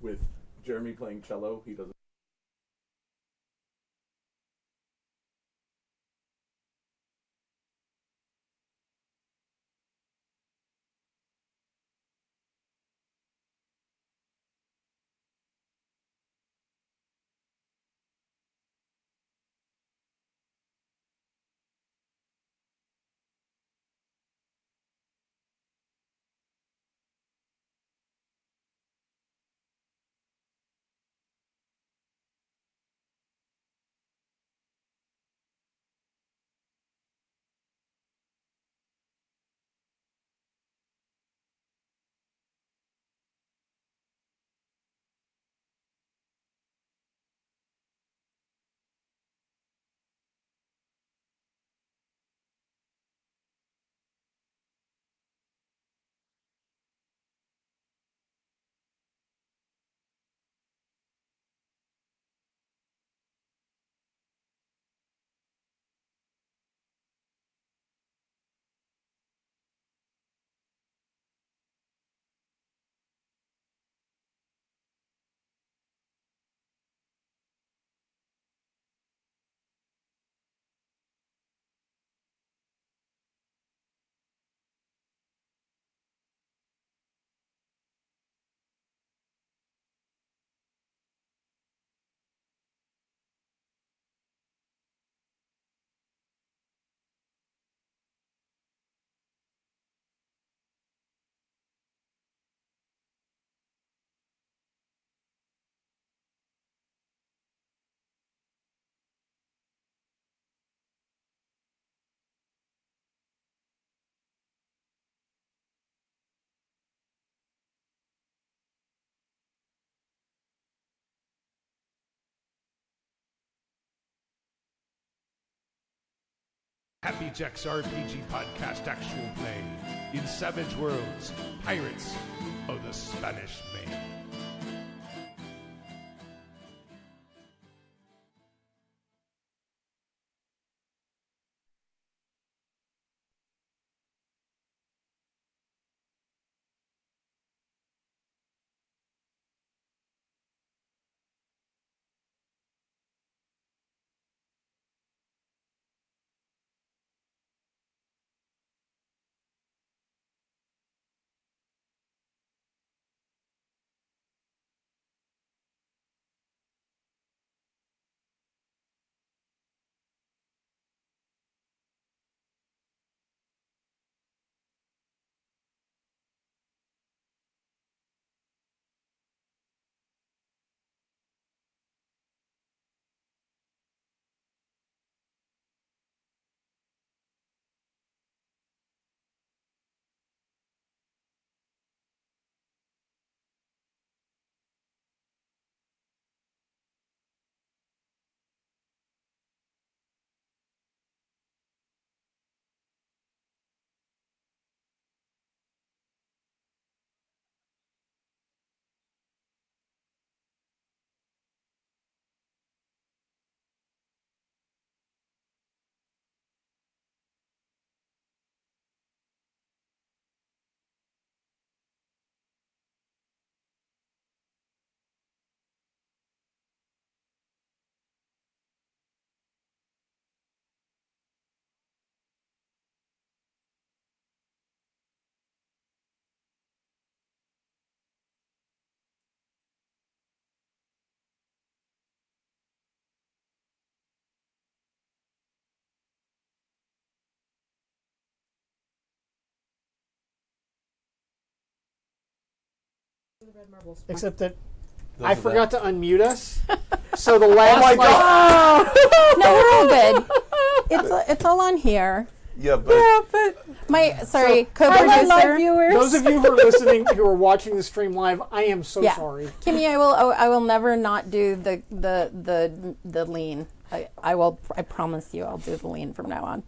with Jeremy playing cello. He does. Happy Jack's RPG Podcast Actual Play in Savage Worlds, Pirates of the Spanish Main. Except that I forgot to unmute us. So the last. Oh my God! No, we're all good. It's all on here. Yeah, but My sorry, So, co-producer. live viewers. Those of you who are listening, who are watching the stream live, I am so sorry. Kimmy, I will never not do the lean. I will. I promise you, I'll do the lean from now on.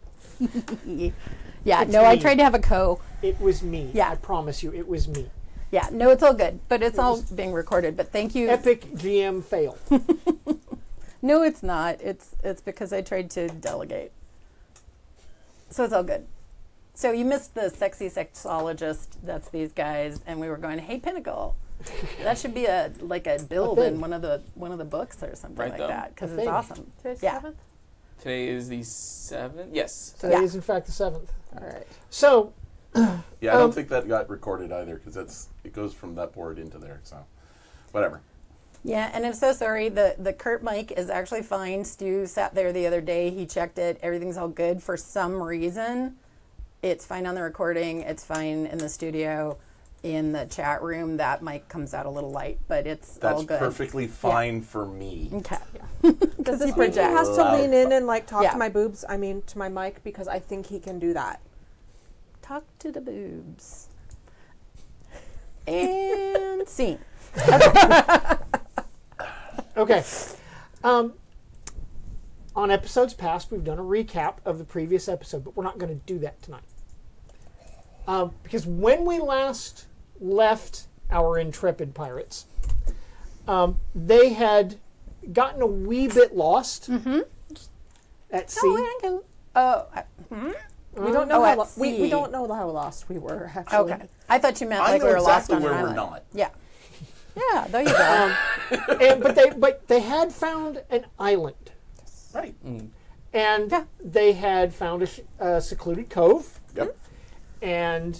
Yeah. It's no, I me. tried to have a co. It was me. Yeah. I promise you, it was me. Yeah. No, it's all good, but it's all being recorded. But thank you. Epic GM fail. No, it's not. It's because I tried to delegate. So it's all good. So you missed the sexy sexologist. That's these guys, and we were going, hey, Pinnacle, That should be a build thing. in one of the books or something Right, like though. that because A it's thing. awesome. Today's Yeah. 7th? Today is the 7th. Yes. Today Yeah. is in fact the 7th. All right. So Yeah, I don't think that got recorded either because it goes from that board into there. So, whatever. Yeah, and I'm so sorry. The Kurt mic is actually fine. Stu sat there the other day. He checked it. Everything's all good. For some reason, it's fine on the recording. It's fine in the studio. In the chat room, that mic comes out a little light, but it's all That's good. perfectly fine for me. Okay. Does this he mean he projects. has to lean in and like talk Yeah. to my boobs? I mean, to my mic, because I think he can do that. Talk to the boobs. And scene. okay. On episodes past, we've done a recap of the previous episode, but we're not going to do that tonight. Because when we last left our intrepid pirates, they had gotten a wee bit lost at sea. We don't know Oh, how at we sea. don't know how lost we were actually. Okay. I thought you meant I like know we were exactly lost on where an we're island. not. Yeah. Yeah, there you go. But they had found an island, Right. and Yeah. they had found a secluded cove, Yep. and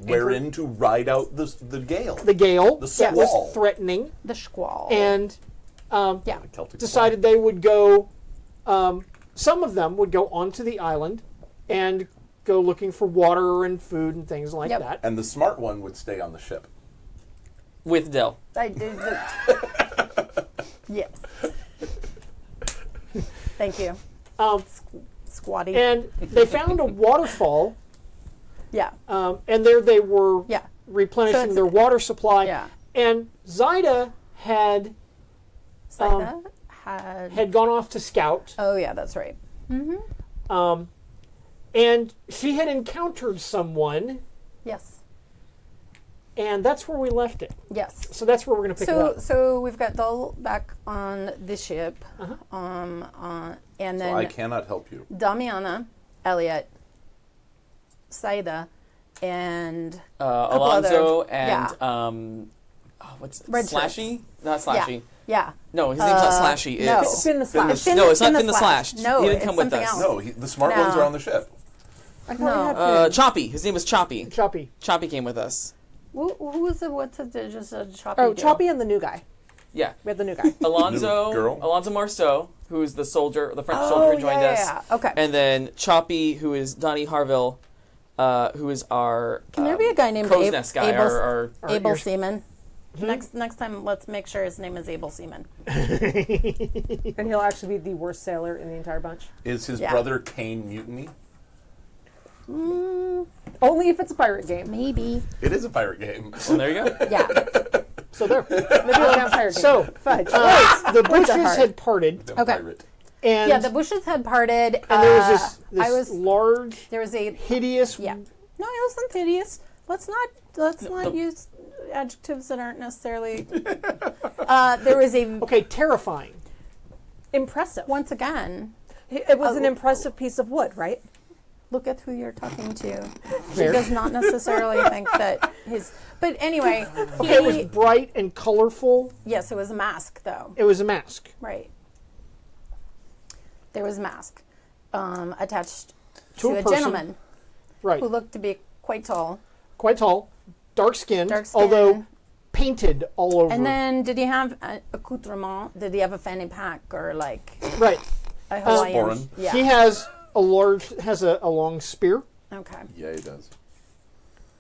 Wherein to ride out the gale. the gale The that was squall. threatening, The squall. and yeah. Celtic decided they would go. Some of them would go onto the island and go looking for water and food and things like Yep. that. And the smart one would stay on the ship. With Dell. I did. Yes. Thank you. Squatty. And they found a waterfall, yeah. and there they were Yeah. So replenishing it's- their water supply. Yeah. And Zaida had Saida had. gone off to scout, Oh yeah, that's right. and she had encountered someone, Yes. and that's where we left it. Yes. So that's where we're going to pick it up. So we've got Dol back on the ship, and So then I cannot help you. Damiana, Elliot, Saida, and Alonzo other- and what's Red Slashy? Not Slashy. yeah. No, his name's not Slashy. no. It's Finn the Slash. Finn- no, it's not Finn Finn the Slash. No, He didn't it's come with something us. else. No, the smart No. ones are on the ship. I thought No. we had Finn. Choppy. His name was Choppy. Choppy. Choppy came with us. Who was the what's it just a choppy? Oh, do? Choppy and the new guy. Yeah. We had the new guy. Alonzo, New girl. Alonzo Marceau, who's the soldier, the French Oh, soldier who joined yeah, us. yeah, yeah. Okay. And then Choppy, who is Donnie Harville, who is our Can there be a guy named crow's Ab- nest guy, Abel, our Abel your- Seaman? Next time, let's make sure his name is Abel Seaman. And he'll actually be the worst sailor in the entire bunch. Is his Yeah. brother Kane Mutiny? Only if it's a pirate game. Maybe. It is a pirate game. Well, there you go. Yeah. So there. Maybe a damn pirate game. So Fudge. the bushes heart. had parted, Them Okay. pirate. and Yeah, the bushes had parted. and there was this I was large, there was a hideous. yeah. No, it wasn't hideous. Let's not use adjectives that aren't necessarily. There was a Okay, terrifying. Impressive. once again. It was an impressive piece of wood, right? Look at who you're talking to. She Fair. does not necessarily think that his. But anyway, Okay, it was bright and colorful. yes, it was a mask though. It was a mask. Right. There was a mask attached To to a a person. gentleman Right. who looked to be quite tall. Quite tall, dark skinned, Dark skin. although painted all over. And then, did he have accoutrement? Did he have a fanny pack or like right. a Hawaiian? Sporran. Yeah. He has a long spear. Okay. Yeah, he does.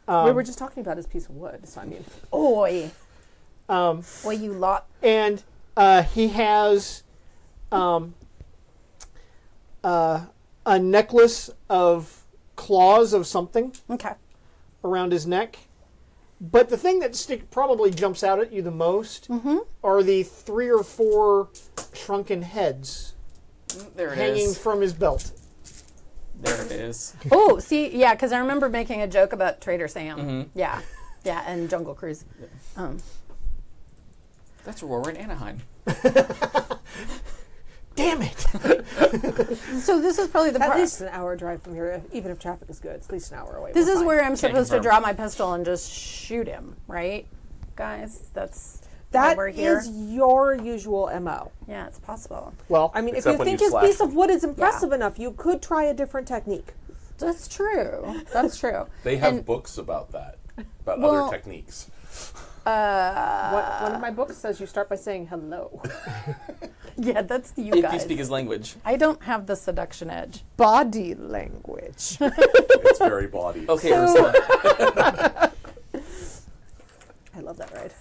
We were just talking about his piece of wood. So I mean, Oi. Oi, you lot. And he has a necklace of claws of something Okay. around his neck. But the thing that probably jumps out at you the most are the 3 or 4 shrunken heads There it hanging is. from his belt. There it is. Oh, see, yeah, because I remember making a joke about Trader Sam. Yeah. Yeah, and Jungle Cruise. That's where we're in Anaheim. Damn it! So this is probably the at part. least an hour drive from here. Even if traffic is good, it's at least an hour away. This We're is fine. where I'm supposed to confirm. draw my pistol and just shoot him, right? guys. That's why That we're here. is your usual MO. Yeah, it's possible. Well, I mean, Except if when you think you his slash piece of them. wood is impressive enough, you could try a different technique. That's true. That's true. They have And- books about that, about Well- other techniques. One of my books says you start by saying hello. Yeah, that's you If guys. you speak his language. I don't have the seduction edge. Body language. It's very body. Okay, Ursula. I love that ride.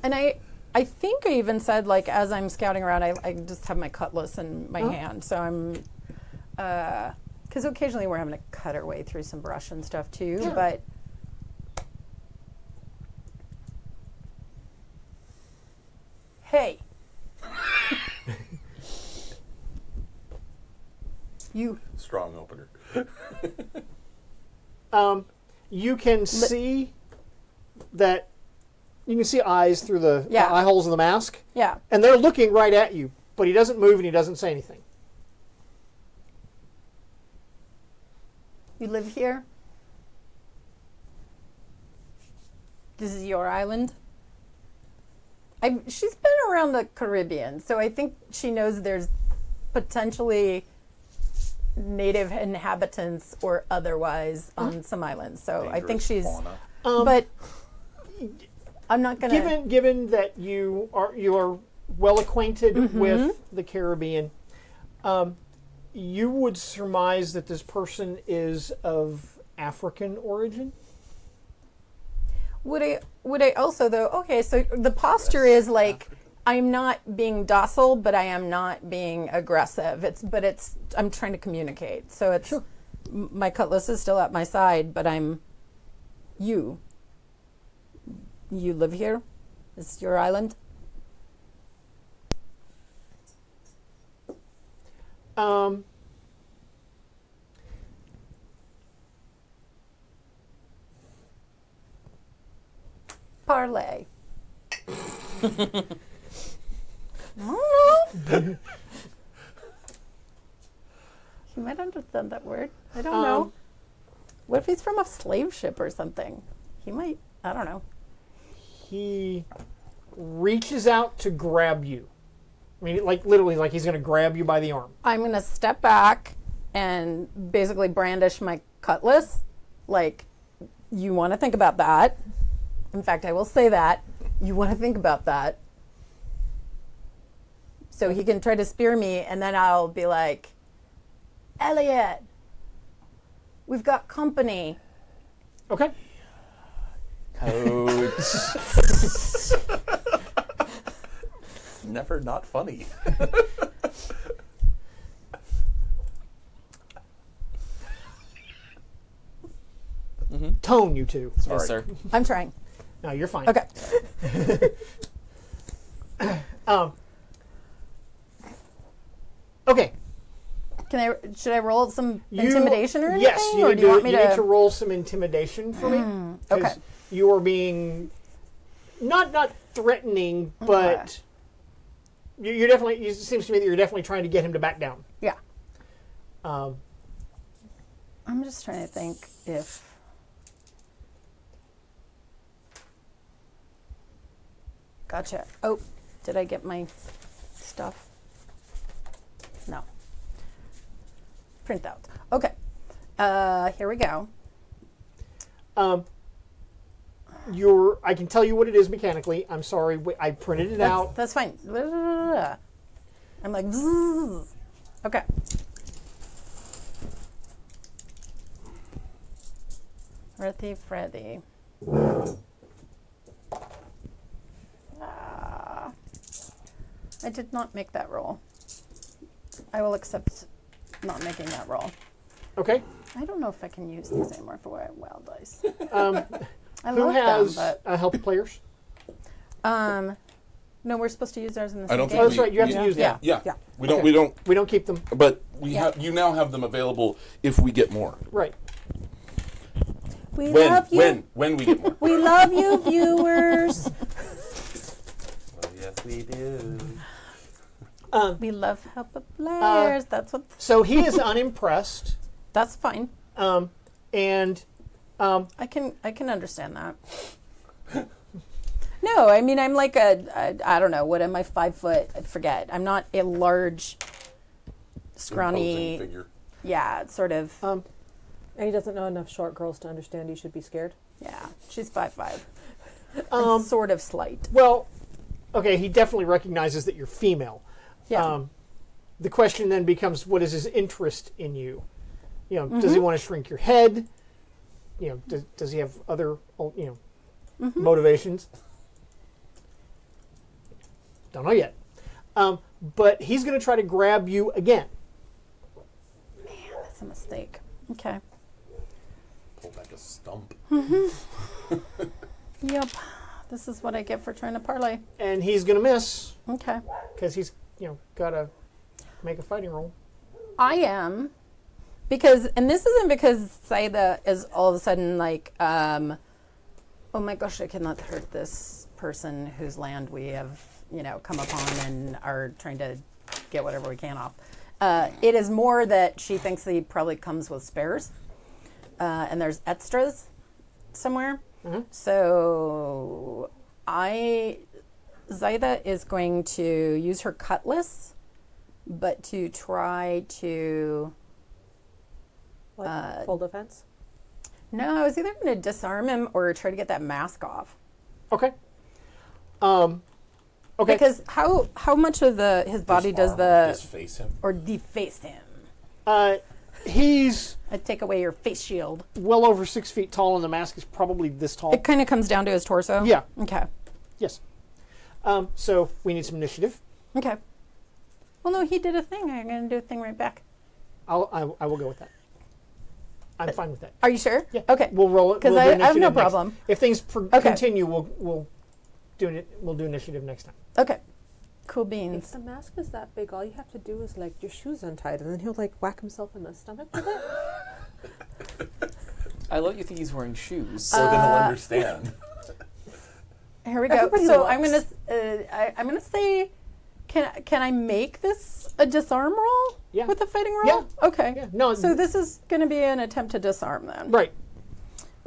And I think I even said, like, as I'm scouting around, I just have my cutlass in my hand. So I'm, because occasionally we're having to cut our way through some brush and stuff too. Sure. But hey, you. Strong opener. you can see that you can see eyes through the Yeah. eye holes of the mask, Yeah. and they're looking right at you, but he doesn't move and he doesn't say anything. You live here? This is your island? She's been around the Caribbean, so I think she knows there's potentially native inhabitants or otherwise on some islands. So I think Dangerous she's. fauna. But I'm not gonna. Given that you are well acquainted with the Caribbean, you would surmise that this person is of African origin. Would I also though? Okay, so the posture is like I'm not being docile, but I am not being aggressive. I'm trying to communicate. So it's my cutlass is still at my side, but I'm you. You live here? This is your island? Parlay. I don't know. He might understand that word. I don't know. What if he's from a slave ship or something? He might. I don't know. He reaches out to grab you. I mean, like literally, like he's going to grab you by the arm. I'm going to step back and basically brandish my cutlass. Like, you want to think about that. In fact, I will say that. You want to think about that. So he can try to spear me, and then I'll be like, Elliot, we've got company. Okay. Coach. Never not funny. Tone, you two. Yes, sir. I'm trying. No, you're fine. Okay. Okay. Should I roll some intimidation or anything? Yes, you, or need do you want me you need to roll some intimidation for me. 'Cause okay. You are being not threatening, but you're definitely. It seems to me that you're definitely trying to get him to back down. Yeah. Um, I'm just trying to think if. Gotcha. Oh, did I get my stuff? No. Printout. Okay. Here we go. I can tell you what it is mechanically. I'm sorry, I printed it out. That's fine. I'm like, bzzz. Okay. Freddy. I did not make that roll. I will accept not making that roll. Okay. I don't know if I can use these anymore for wild dice. I Who love has them, help players? but no, we're supposed to use ours in the I same don't game. think Oh, that's right. You have to use that. Yeah. Yeah. We don't. Okay. We don't. We don't keep them. But we Yeah. have. You now have them available if we get more. Right. We When? love you. When we get more. We love you, viewers. Well, yes, we do. We love help players. That's what. So he is unimpressed, That's fine. and I can understand that. No, I mean, I'm like I don't know, what am I, 5 foot? I forget. I'm not a large, scrawny, Imposing figure. yeah, sort of, And he doesn't know enough short girls to understand you should be scared. yeah, she's 5'5". Sort of slight. Well, okay, he definitely recognizes that you're female. Yeah. The question then becomes, what is his interest in you? Does he want to shrink your head? Does he have other, motivations? Don't know yet. But he's going to try to grab you again. Man, that's a mistake. Okay. Pull back a stump. Yep. This is what I get for trying to parlay. And he's going to miss Okay. because he's, got to make a fighting roll. I am. Because, and this isn't because Saida is all of a sudden like, oh my gosh, I cannot hurt this person whose land we have, come upon and are trying to get whatever we can off. It is more that she thinks he probably comes with spares, and there's extras somewhere. Mm-hmm. So Zaida is going to use her cutlass, but to try to... Like full defense? No, I was either going to disarm him or try to get that mask off. Okay. Okay. Because how much of his body does the... Disface him. Or deface him? He's I'd take away your face shield. well over 6 feet tall, and the mask is probably this tall. It kind of comes down to his torso? Yeah. Okay. Yes. So we need some initiative. Okay. Well, no, he did a thing. I'm going to do a thing right back. I will go with that. I'm fine with that. Are you sure? Yeah. Okay. We'll roll it. Because we'll do I have no initiative next. problem. If things Okay. continue, we'll do initiative next time. Okay. Cool If beans. the mask is that big, all you have to do is like your shoes untied, and then he'll like whack himself in the stomach with it. I let you think he's wearing shoes. So then he'll understand. Here we go. Everybody So looks. I'm gonna say, can I make this a disarm roll? Yeah. With a fighting roll? Yeah. Okay. Yeah. No. So this is gonna be an attempt to disarm then. right.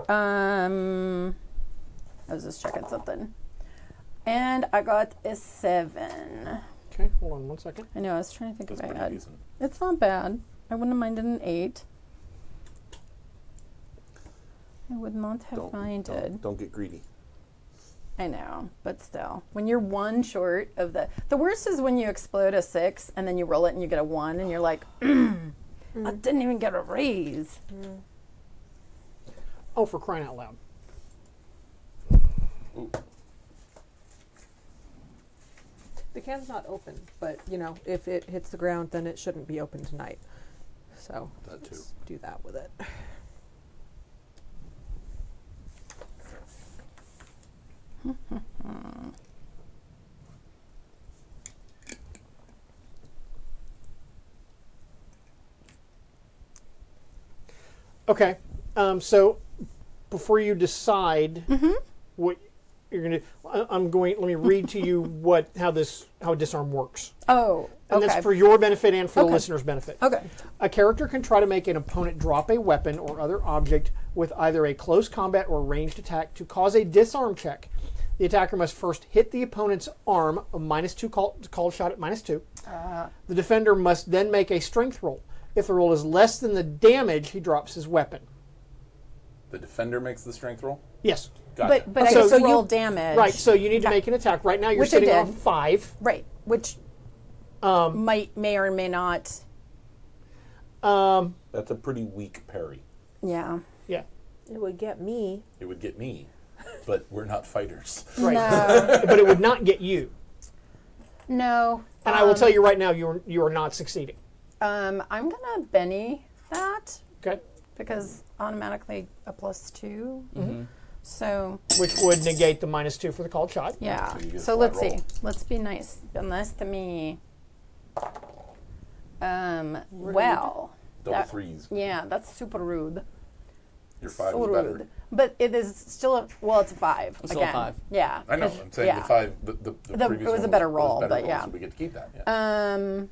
I was just checking something, and I got a 7. Okay. Hold on 1 second. I know. I was trying to think That's if I pretty had. decent. It's not bad. I wouldn't have minded an 8. I would not have minded. Don't get greedy. I know, but still, when you're one short of the worst is when you explode a 6 and then you roll it and you get a 1 and you're like, I didn't even get a raise. Oh, for crying out loud. Ooh. The can's not open, but if it hits the ground, then it shouldn't be open tonight. So That too. let's do that with it. Okay. So before you decide what you're going to, let me read to you how disarm works. Oh, And okay. that's for your benefit and for the Okay. listener's benefit. Okay. A character can try to make an opponent drop a weapon or other object with either a close combat or ranged attack to cause a disarm check. The attacker must first hit the opponent's arm, a -2 called shot at -2. The defender must then make a strength roll. If the roll is less than the damage, he drops his weapon. The defender makes the strength roll? Yes. Got But it. I So get to you- roll damage. Right, so you need to make an attack. Right now you're Which I sitting did. off 5. Right, which may or may not. That's a pretty weak parry. Yeah. Yeah. It would get me. It would get me, but we're not fighters. Right. No. But it would not get you. No. And I will tell you right now, you are not succeeding. I'm gonna Benny that Okay? because automatically a +2. So Which would negate the -2 for the called shot. yeah. So you get a So flat let's roll. see. Let's be nice. Be nice to me. Well. Double that- threes. Yeah, that's super rude. Your 5 So is better. rude. But it is still it's a 5 It's still a again. 5. Yeah. I know. 'cause- I'm saying yeah. the 5. The previous it was one a better was roll, better but roll, yeah. So we get to keep that. Yeah.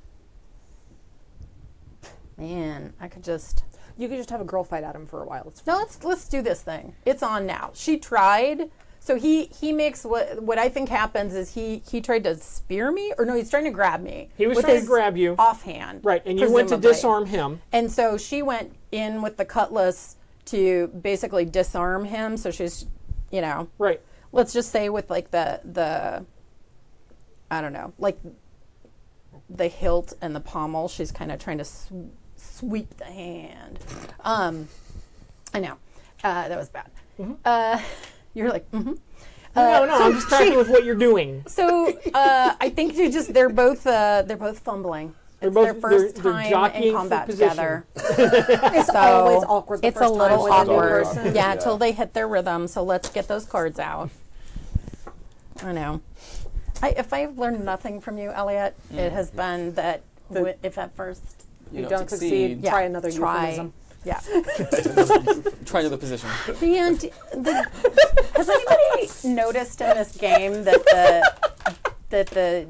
Man, I could just. You could just have a girl fight at him for a while. It's No, let's do this thing. It's on now. She tried, So he makes what I think happens is he tried to spear me, or no, he's trying to grab me. He was with trying to his grab you. offhand. Right, and you went to presumably. disarm him. And so she went in with the cutlass to basically disarm him. So she's, Right. let's just say with like the I don't know, like the hilt and the pommel, she's kind of trying to sweep the hand. I know. That was bad. You're like, No, I'm just tracking with what you're doing. So I think they're both fumbling. It's their first they're time jockeying in for combat position. together. It's always awkward. The It's first a little time with a new awkward. person. Yeah, till they hit their rhythm. So let's get those cards out. I know. If I've learned nothing from you, Elliot, it has been that if at first You don't succeed. Try another euphemism. Yeah. Try another position. Has anybody noticed in this game that the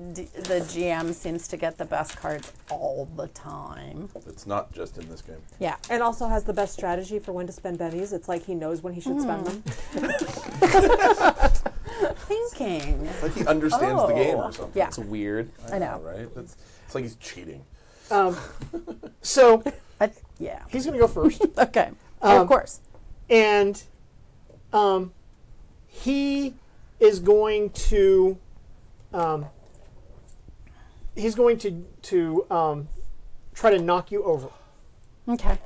GM seems to get the best cards all the time? It's not just in this game. Yeah. And also has the best strategy for when to spend bennies. It's like he knows when he should spend them. Thinking. It's like he understands the game or something. Yeah. It's weird. I know. Right? It's like he's cheating. So Yeah. he's going to go first. Okay. Of course. And he is going to try to knock you over. Okay.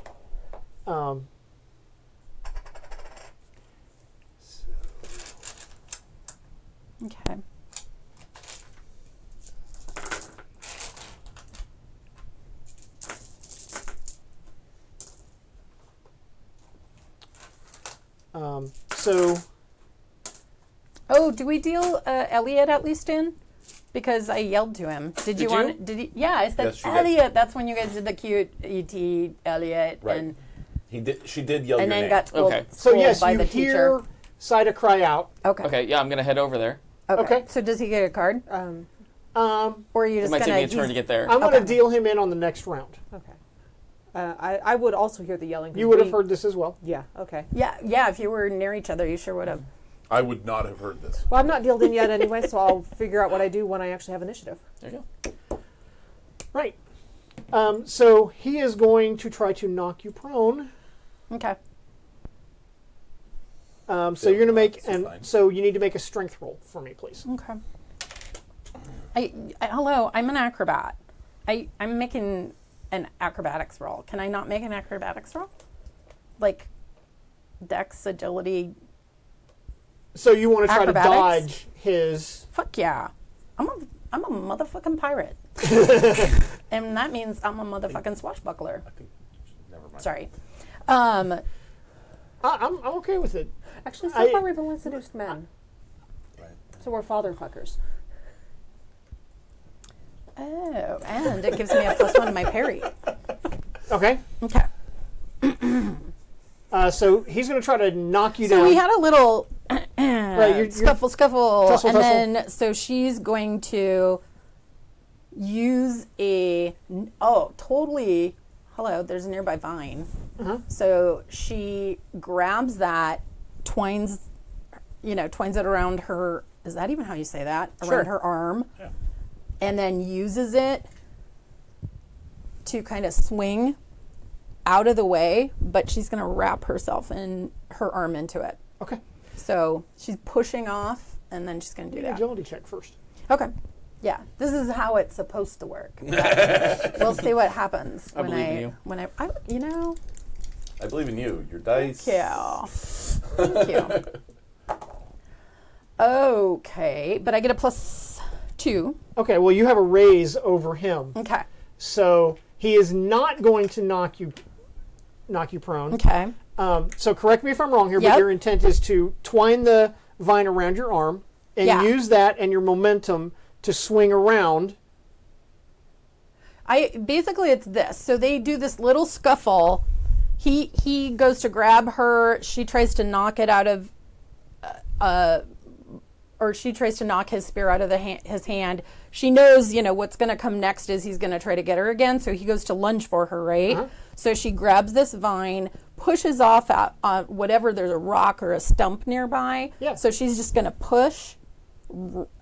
Okay. So Oh, do we deal Elliot at least in? Because I yelled to him. Did you want? Did he? Yeah, I said Yes, she did. Elliot. That's when you guys did the cute ET Elliot, Right. and She did yell and your then name. got Okay. so schooled yes, by you the hear teacher. Saida cry out. Okay. Okay, yeah, I'm gonna head over there. Okay. So does he get a card, or are you It just might take gonna? me a turn to get there. I'm going to Okay. deal him in on the next round. Okay. I would also hear the yelling. 'cause You would have we- heard this as well. Yeah. Okay. Yeah. If you were near each other, you sure would have. I would not have heard this. Well, I'm not dealed in yet anyway, so I'll figure out what I do when I actually have initiative. There you go. Right. So he is going to try to knock you prone. Okay. So you're going to make, That's and fine. so you need to make a strength roll for me, please. Okay. Hello, I'm an acrobat. I'm making an acrobatics roll. Can I not make an acrobatics roll? Like dex, agility. So you want to try Acrobatics? to dodge his. Fuck yeah. I'm a motherfucking pirate. And that means I'm a motherfucking swashbuckler. Never mind. Sorry. I'm okay with it. Actually, so I- far we've only seduced men, Right. so we're father fuckers. Oh, and it gives me a +1 to my parry. Okay. Okay. So he's going to try to knock you So down. we had a little you're- scuffle, Tussle, and tussle. then so she's going to use totally. Hello, there's a nearby vine. So she grabs that, twines it around her. Is that even how you say that? Sure. Around her arm, and then uses it to kind of swing out of the way, but she's going to wrap herself and her arm into it. Okay. So she's pushing off, and then she's going to do that. Agility check first. Okay. Yeah, this is how it's supposed to work. We'll see what happens I believe in you. when I I believe in you. Your dice. Thank you. Okay, but I get a +2. Okay, well, you have a raise over him. Okay. So he is not going to knock you prone. Okay. So correct me if I'm wrong here, Yep. but your intent is to twine the vine around your arm and Yeah. use that and your momentum to swing around. Basically it's this. So they do this little scuffle. He goes to grab her. She tries to knock it out of, or she tries to knock his spear out of his hand. She knows, what's going to come next is he's going to try to get her again. So he goes to lunge for her, right? So she grabs this vine, pushes off at whatever, there's a rock or a stump nearby. Yeah. So she's just going to push.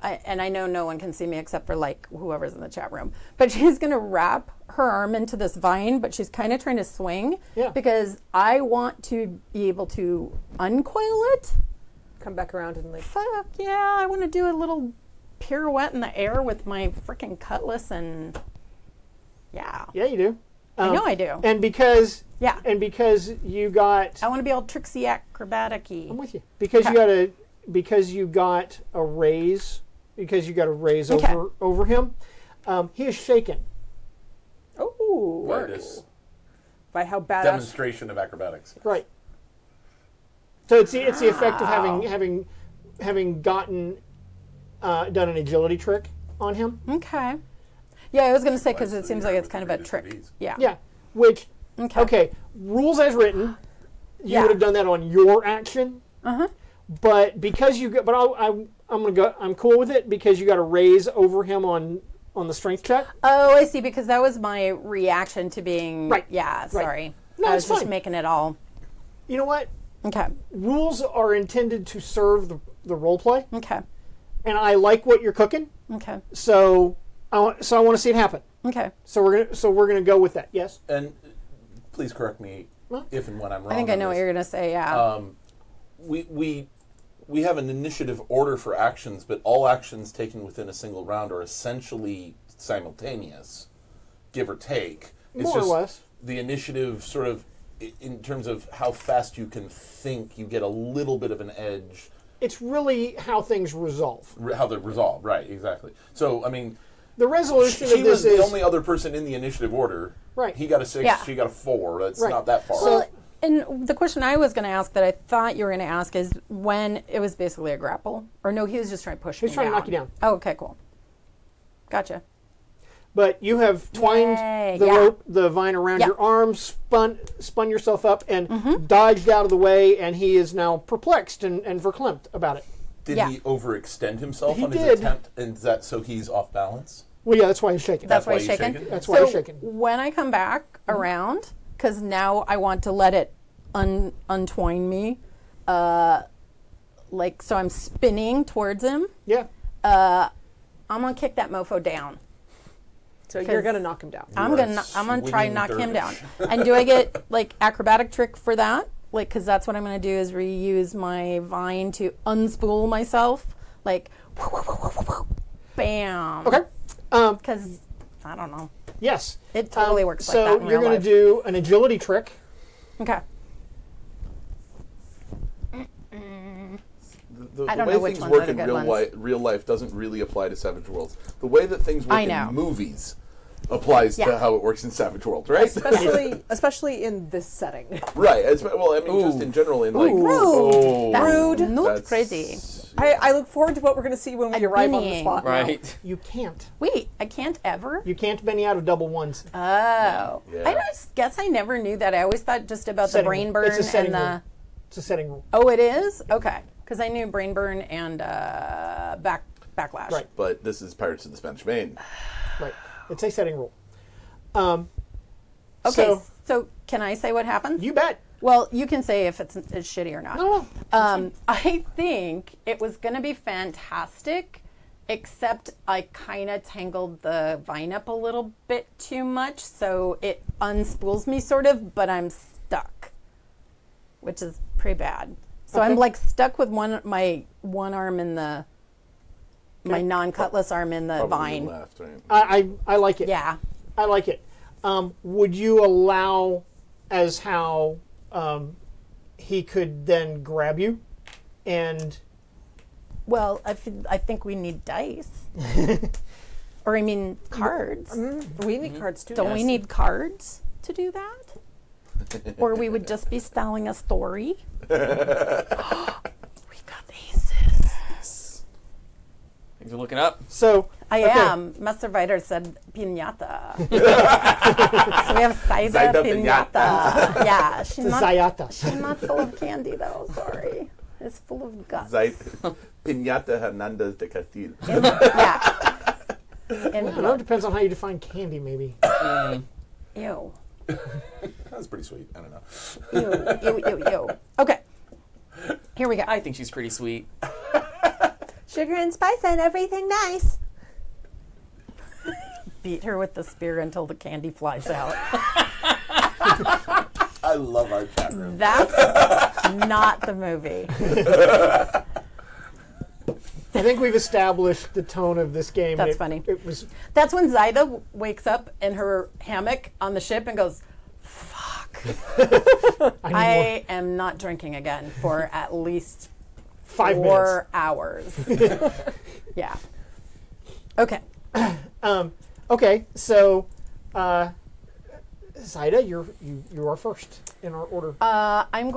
And I know no one can see me except for like whoever's in the chat room. But she's going to wrap her arm into this vine, but she's kind of trying to swing. Yeah. Because I want to be able to uncoil it. Come back around and like. Fuck yeah, I want to do a little pirouette in the air with my freaking cutlass and yeah. Yeah, you do. I know I do. And because Yeah. and because you got I want to be all tricksy acrobatic-y. I'm with you. Because Okay. you got a raise Okay. over him. He is shaken. Oh. Right, this By how badass. demonstration of acrobatics. Right. So it's the effect of having gotten done an agility trick on him. Okay. Yeah, I was going to say because it seems like it's kind of a trick. Yeah. Yeah. Which Okay. rules as written, you Yeah. would have done that on your action. Uh-huh. But because you got, but I'm gonna go. I'm cool with it because you got a raise over him on the strength check. Oh, I see. Because that was my reaction to being. Right. Yeah. Sorry. No, I was it's just fine. making it all. You know what? Okay. Rules are intended to serve the role play, Okay. and I like what you're cooking. Okay. So I want to see it happen. Okay. So we're gonna go with that. Yes. And please correct me if and when I'm wrong. I think I on know what this. you're going to say. Yeah. We have an initiative order for actions, but all actions taken within a single round are essentially simultaneous, give or take. It's More or just less. the initiative sort of, in terms of how fast you can think, you get a little bit of an edge. It's really how things resolve. How they're resolved, right? Exactly. So, I mean, The resolution she of was this the is only other person in the initiative order. Right. He got a 6. Yeah. She got a 4. That's Right. not that far. So- off. And the question I was going to ask that I thought you were going to ask is when it was basically a grapple, or no, he was just trying to push. He was trying to knock you down. Oh, okay, cool. Gotcha. But you have twined Yay, the yeah. rope, the vine around Yeah. your arm, spun yourself up, and dodged out of the way. And he is now perplexed and verklempt about it. Did Yeah. he overextend himself He on did. his attempt? And is that so he's off balance? Well, yeah, that's why he's shaking. That's why why he's he's shaking. shaking? That's why he's shaking. When I come back around, because now I want to let it untwine me, like so I'm spinning towards him. Yeah. I'm gonna kick that mofo down. So you're gonna knock him down. I'm are gonna try and swinging knock him down. dervish. And do I get like acrobatic trick for that? Like, because that's what I'm gonna do is reuse my vine to unspool myself. Like, bam. Okay. Because I don't know. Yes. It totally works like so that in you're real going to life. do an agility trick. Okay. The I don't way know which things ones work are the in good ones. real life doesn't really apply to Savage Worlds. The way that things work I know. in movies applies Yeah. to how it works in Savage World, right? Especially in this setting. Right. Well, I mean, just in general, in like Rude. oh, That's Rude. not that's- crazy. I look forward to what we're going to see when we arrive on the Bennying. spot. now. Right. You can't. Wait, I can't ever? You can't Benny out of double ones. Oh. Yeah. I just guess I never knew that. I always thought just about the Setting brain rule. burn It's a setting and the. rule. It's a setting rule. Oh, it is? Okay. Because I knew brain burn and backlash. Right. But this is Pirates of the Spanish Main. Right. It's a setting rule. Okay, so can I say what happened? You bet. Well, you can say if it's shitty or not. No. I think it was going to be fantastic, except I kind of tangled the vine up a little bit too much, so it unspools me sort of, but I'm stuck, which is pretty bad. So I'm like stuck with my one arm in the my non-cutlass arm in the Probably vine. left, right? I like it. Yeah. I like it. Would you allow as how he could then grab you and Well, I think we need dice. Or I mean cards. We need cards too. Don't we need cards to do that? Or we would just be telling a story. We got aces. Things are looking up. so I okay. am. Master Viter said piñata. So we have Saida Saida piñata. Yeah, she's the not, Zayatas. she's not full of candy though. Sorry. It's full of guts. Piñata Hernandez de Castillo. Yeah. And I don't know. It depends on how you define candy, maybe. ew. That's pretty sweet. I don't know. Ew. Okay. Here we go. I think she's pretty sweet. Sugar and spice and everything nice. Beat her with the spear until the candy flies out. I love our chat room. That's not the movie. I think we've established the tone of this game. That's funny. It was That's when Zaida wakes up in her hammock on the ship and goes, fuck. I am not drinking again for at least 5 minutes. 4 hours. Yeah. Okay. Okay, so Zaida, you are first in our order. I'm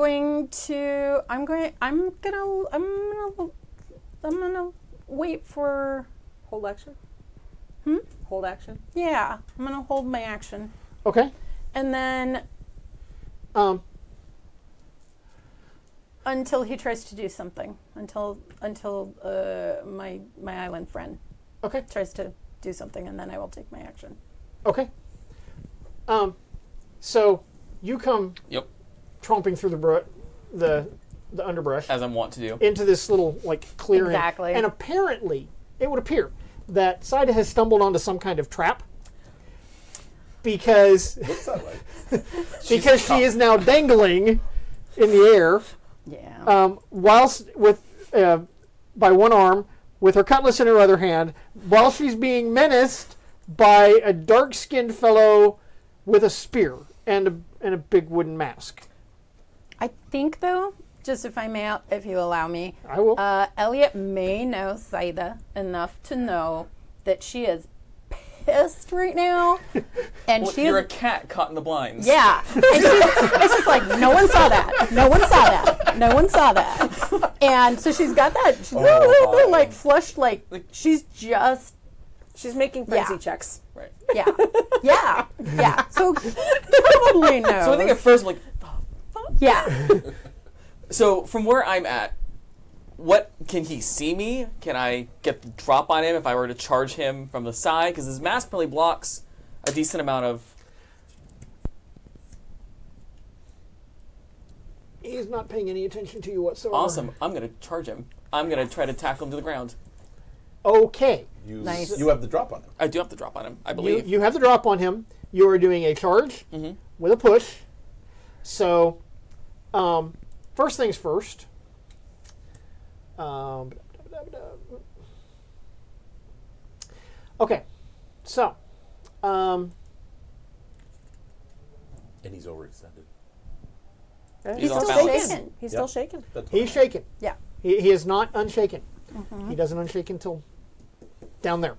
gonna wait for, Hold action. Hold action. yeah, I'm gonna hold my action. Okay. And then until he tries to do something, until my island friend Okay. tries to do something, and then I will take my action. Okay. So you come Yep. tromping through the underbrush As I'm wont to do. into this little clearing. Exactly. And apparently, it would appear that Zaida has stumbled onto some kind of trap because What's that like? because she is now dangling in the air. Yeah. Whilst with by one arm, with her cutlass in her other hand, while she's being menaced by a dark-skinned fellow with a spear and a big wooden mask. I think, though, just if you allow me, I will. Elliot may know Zaida enough to know that she is pissed right now, and Well, she's you're a cat caught in the blinds. yeah. And it's just like no one saw that. No one saw that. No one saw that. And so she's got that. She's Oh, my. flushed. She's just She's making frenzy Yeah. checks. Right. yeah. So probably knows. So I think at first I'm like, yeah. so from where I'm at, what can he see me? Can I get the drop on him if I were to charge him from the side? Because his mask probably blocks a decent amount of. He's not paying any attention to you whatsoever. Awesome. I'm gonna charge him. I'm gonna try to tackle him to the ground. Okay. Nice. You have the drop on him. I do have the drop on him, I You, believe. you have the drop on him. You are doing a charge with a push. So, first things first. Okay. So, And he's overextended. He's still off balance. shaking. He's Yeah. still shaking. That's he's shaken. Yeah. He is not unshaken. He doesn't unshake until down there.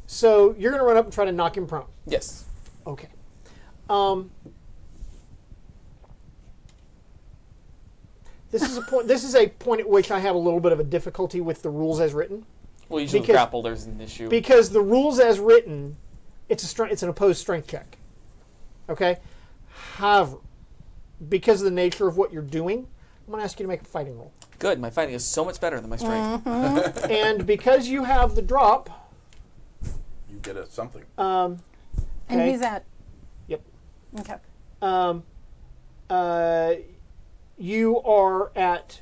So you're going to run up and try to knock him prone. Yes. Okay. This is a point. This is a point at which I have a little bit of a difficulty with the rules as written, Well, usually with Because- grapple, there's an issue. because the rules as written, it's an opposed strength check. Okay. However, because of the nature of what you're doing, I'm going to ask you to make a fighting roll. Good. My fighting is so much better than my strength. And because you have the drop, You get a something. And Okay. he's at. Yep. Okay. You are at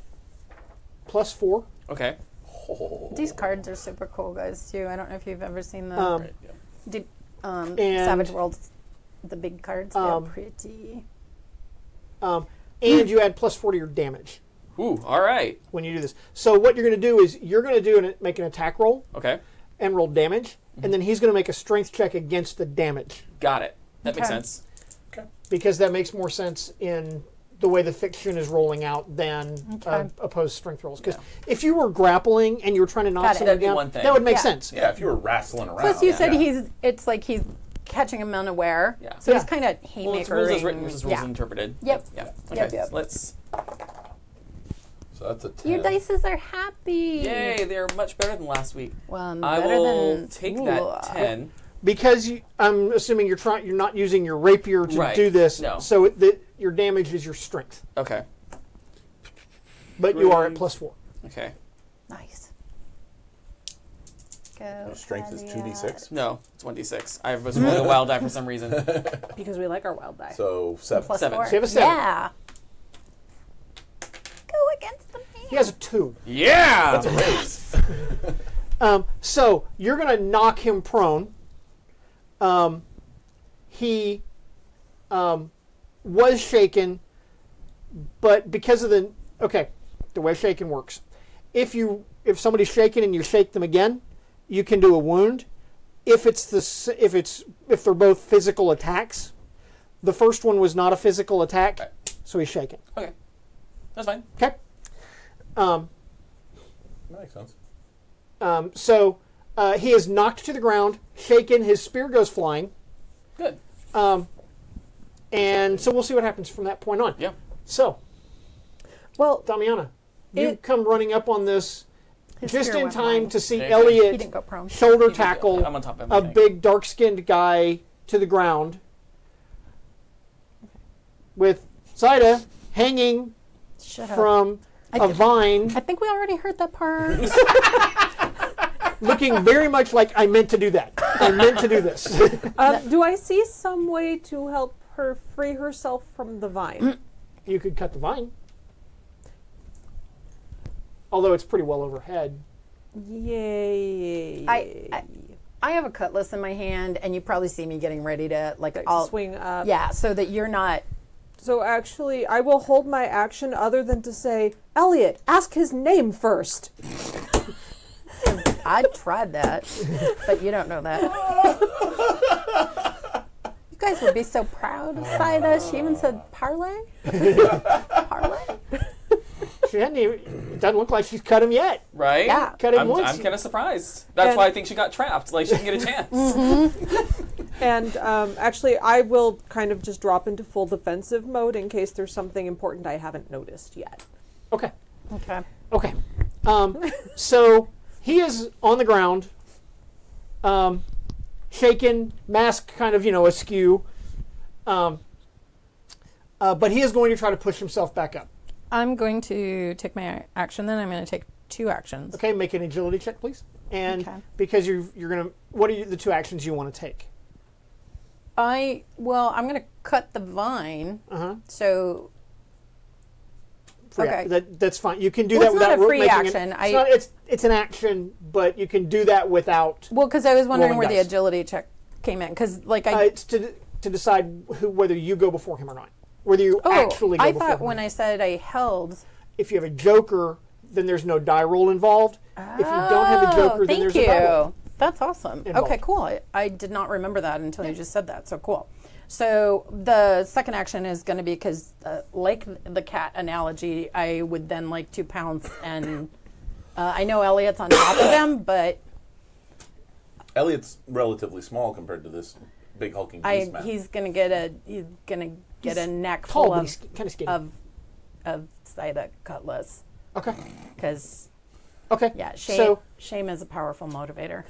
+4. Okay. These cards are super cool, guys. Too. I don't know if you've ever seen them. Right, yeah. And- Savage World, the big cards. They're pretty. And you add +4 to your damage Ooh. All right. when you do this. So what you're going to do is you're going to make an attack roll Okay. and roll damage, and then he's going to make a strength check against the damage Got it. That makes Okay. sense. because that makes more sense in the way the fiction is rolling out than Okay. opposed strength rolls. Because if you were grappling and you were trying to knock Got it. someone That'd be down, one thing. that would make Yeah. sense. Yeah, if you were wrestling around. Plus, you said yeah. it's like he's catching him unaware. Yeah. So he's Yeah. kind of Well, it's haymaker. rules as written versus rules yeah. interpreted. Yep. Yeah. Okay. Yep, yep. Let's. So that's a 10. Your dices are happy. Yay! They're much better than last week. Well, I better will than take Ooh. that 10. Because I'm assuming you're not using your rapier to Right. do this, No. so your damage is your strength, Okay. but you are at Great. +4. Okay. Nice. Go. Your strength is Elliot. 2d6. No, it's 1d6. I was rolling a wild die for some reason. Because we like our wild die. So 7. Plus 7. 4. So you have a 7. Yeah. Go against the man. He has a 2. Yeah! That's a raise. So you're going to knock him prone. He was shaken, but because of the way shaken works, if somebody's shaken and you shake them again, you can do a wound. If they're both physical attacks, the first one was not a physical attack, so he's shaken. Okay. That's fine. Okay. That makes sense. So he is knocked to the ground, shaken. His spear goes flying. Good. And so we'll see what happens from that point on. Yeah. So, Well, Damiana, you It- come running up on this just spear in went time flying. to see There you go. He Elliot didn't go prone. shoulder tackle I'm on top of a everything. big dark-skinned guy to the ground with Zaida hanging Shut up. from a vine, I think we already heard that part. looking very much like I meant to do that. I meant to do this. do I see some way to help her free herself from the vine? You could cut the vine. Although it's pretty well overhead. Yay. I have a cutlass in my hand, and you probably see me getting ready to Like to I'll swing up. Yeah, so that you're not. So actually, I will hold my action other than to say, Elliot, ask his name first. I tried that, but you don't know that. You guys would be so proud of Saida. She even said parlay. Parlay. She hadn't even, it doesn't look like she's cut him yet. Right? Yeah. Cut him I'm once. kind of surprised. That's And- why I think she got trapped. Like, she didn't get a chance. And actually, I will kind of just drop into full defensive mode in case there's something important I haven't noticed yet. Okay. Okay. Okay. So he is on the ground, shaken, mask kind of, askew. But he is going to try to push himself back up. I'm going to take my action. Then I'm going to take 2 actions. Okay, make an agility check, please. And Okay. because you're going to, what are the 2 actions you want to take? I'm going to cut the vine. So. Free Okay. That's fine. You can do Well, that it's not without a free making action. It's an action, but you can do that without. Well, because I was wondering Rolling where the dice. agility check came in. Because It's to decide whether you go before him or not. Whether you actually go I before thought him. when I said I held. If you have a joker, then there's no die roll involved. If you don't have a joker, then Thank there's a die roll. you. That's awesome. Involved. Okay, cool. I did not remember that until you just said that. So cool. So the second action is going to be because, like the cat analogy, I would then like to pounce and I know Elliot's on top of them, but Elliot's relatively small compared to this big hulking beast man. he's going to get a neck Tall, full but of he's kind of skinny. of Saida cutlass Okay. because Okay. yeah, shame So, shame is a powerful motivator.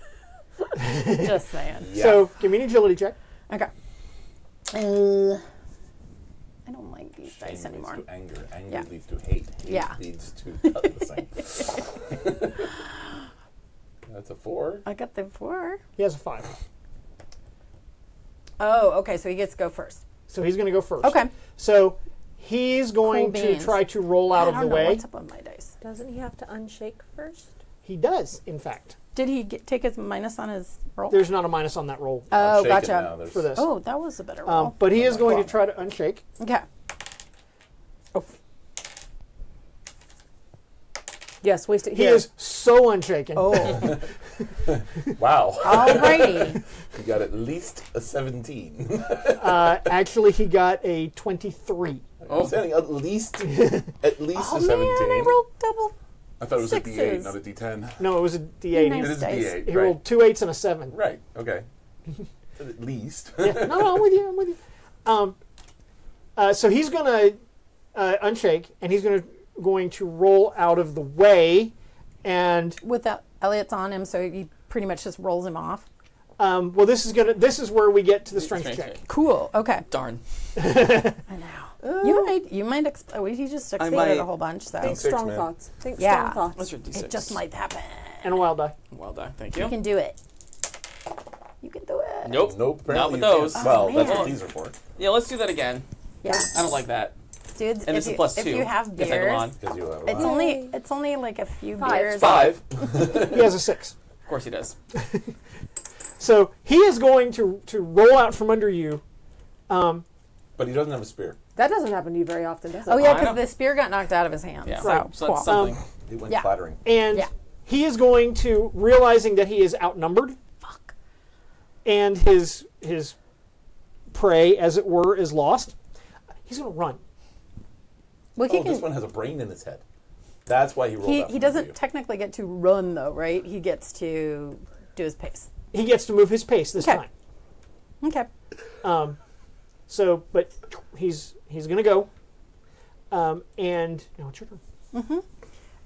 Just saying. Yeah. so give me an agility check. Okay. I don't like these dice Shame anymore. leads to anger. Anger Yeah. leads to hate. Hate Yeah. leads to cutlassing. That's a 4. I got the 4. He has a 5. Oh, okay. So he gets to go first. So he's going to go first. Okay. So he's going Cool to beans. try to roll out I of the don't know way. what's up with my dice. Doesn't he have to unshake first? He does, in fact. Did he take his minus on his roll? There's not a minus on that roll Oh, Shaken gotcha. now. There's- for this. Oh, that was a better roll. But he is going Cool. to try to unshake. Okay. Yes, waste it He here. is so unshaken. Oh, Wow. alrighty. You got at least a 17. Actually, he got a 23. I'm saying at least a Oh 17. man, I rolled double. I thought it was a D8, sixes. not a D10. No, it was a D8. Nice It is a dice. D8. He Right. rolled 2 8s and a 7. Right. Okay. At least. Yeah. No, I'm with you. I'm with you. So he's going to unshake, and he's going to roll out of the way, and Without Elliot's on him, so he pretty much just rolls him off. well, this is where we get to the strength check. Cool. Okay. Darn. I know. You might he just exploded might. a whole bunch, so Think Six, strong man. thoughts. Think Yeah. strong thoughts. What's your D6? it just might happen. And a wild die. Well done. Thank You you. can do it. You can do it. Nope. Nope. Not with apparently you those. can't. Well, that's man. what these are for. Yeah, let's do that again. Yeah. I don't like that. Dudes, And this is plus 2. if you have Guess I go on. beers, Because you have it's only like a few 5. beers. 5. He has a 6. Of course he does. So he is going to roll out from under you. But he doesn't have a spear. That doesn't happen to you very often, does it? Oh yeah, I because know. the spear got knocked out of his hand. Yeah. So, Right. So cool. that's something. He went Yeah. clattering. And Yeah. he is going to, realizing that he is outnumbered, and his prey, as it were, is lost, he's going to run. Well, he Oh, this can. one has a brain in his head. That's why he rolled out He from under doesn't you. technically get to run though, right? He gets to do his pace. He gets to move his pace this Okay. time. Okay. So, but he's going to go. And now it's your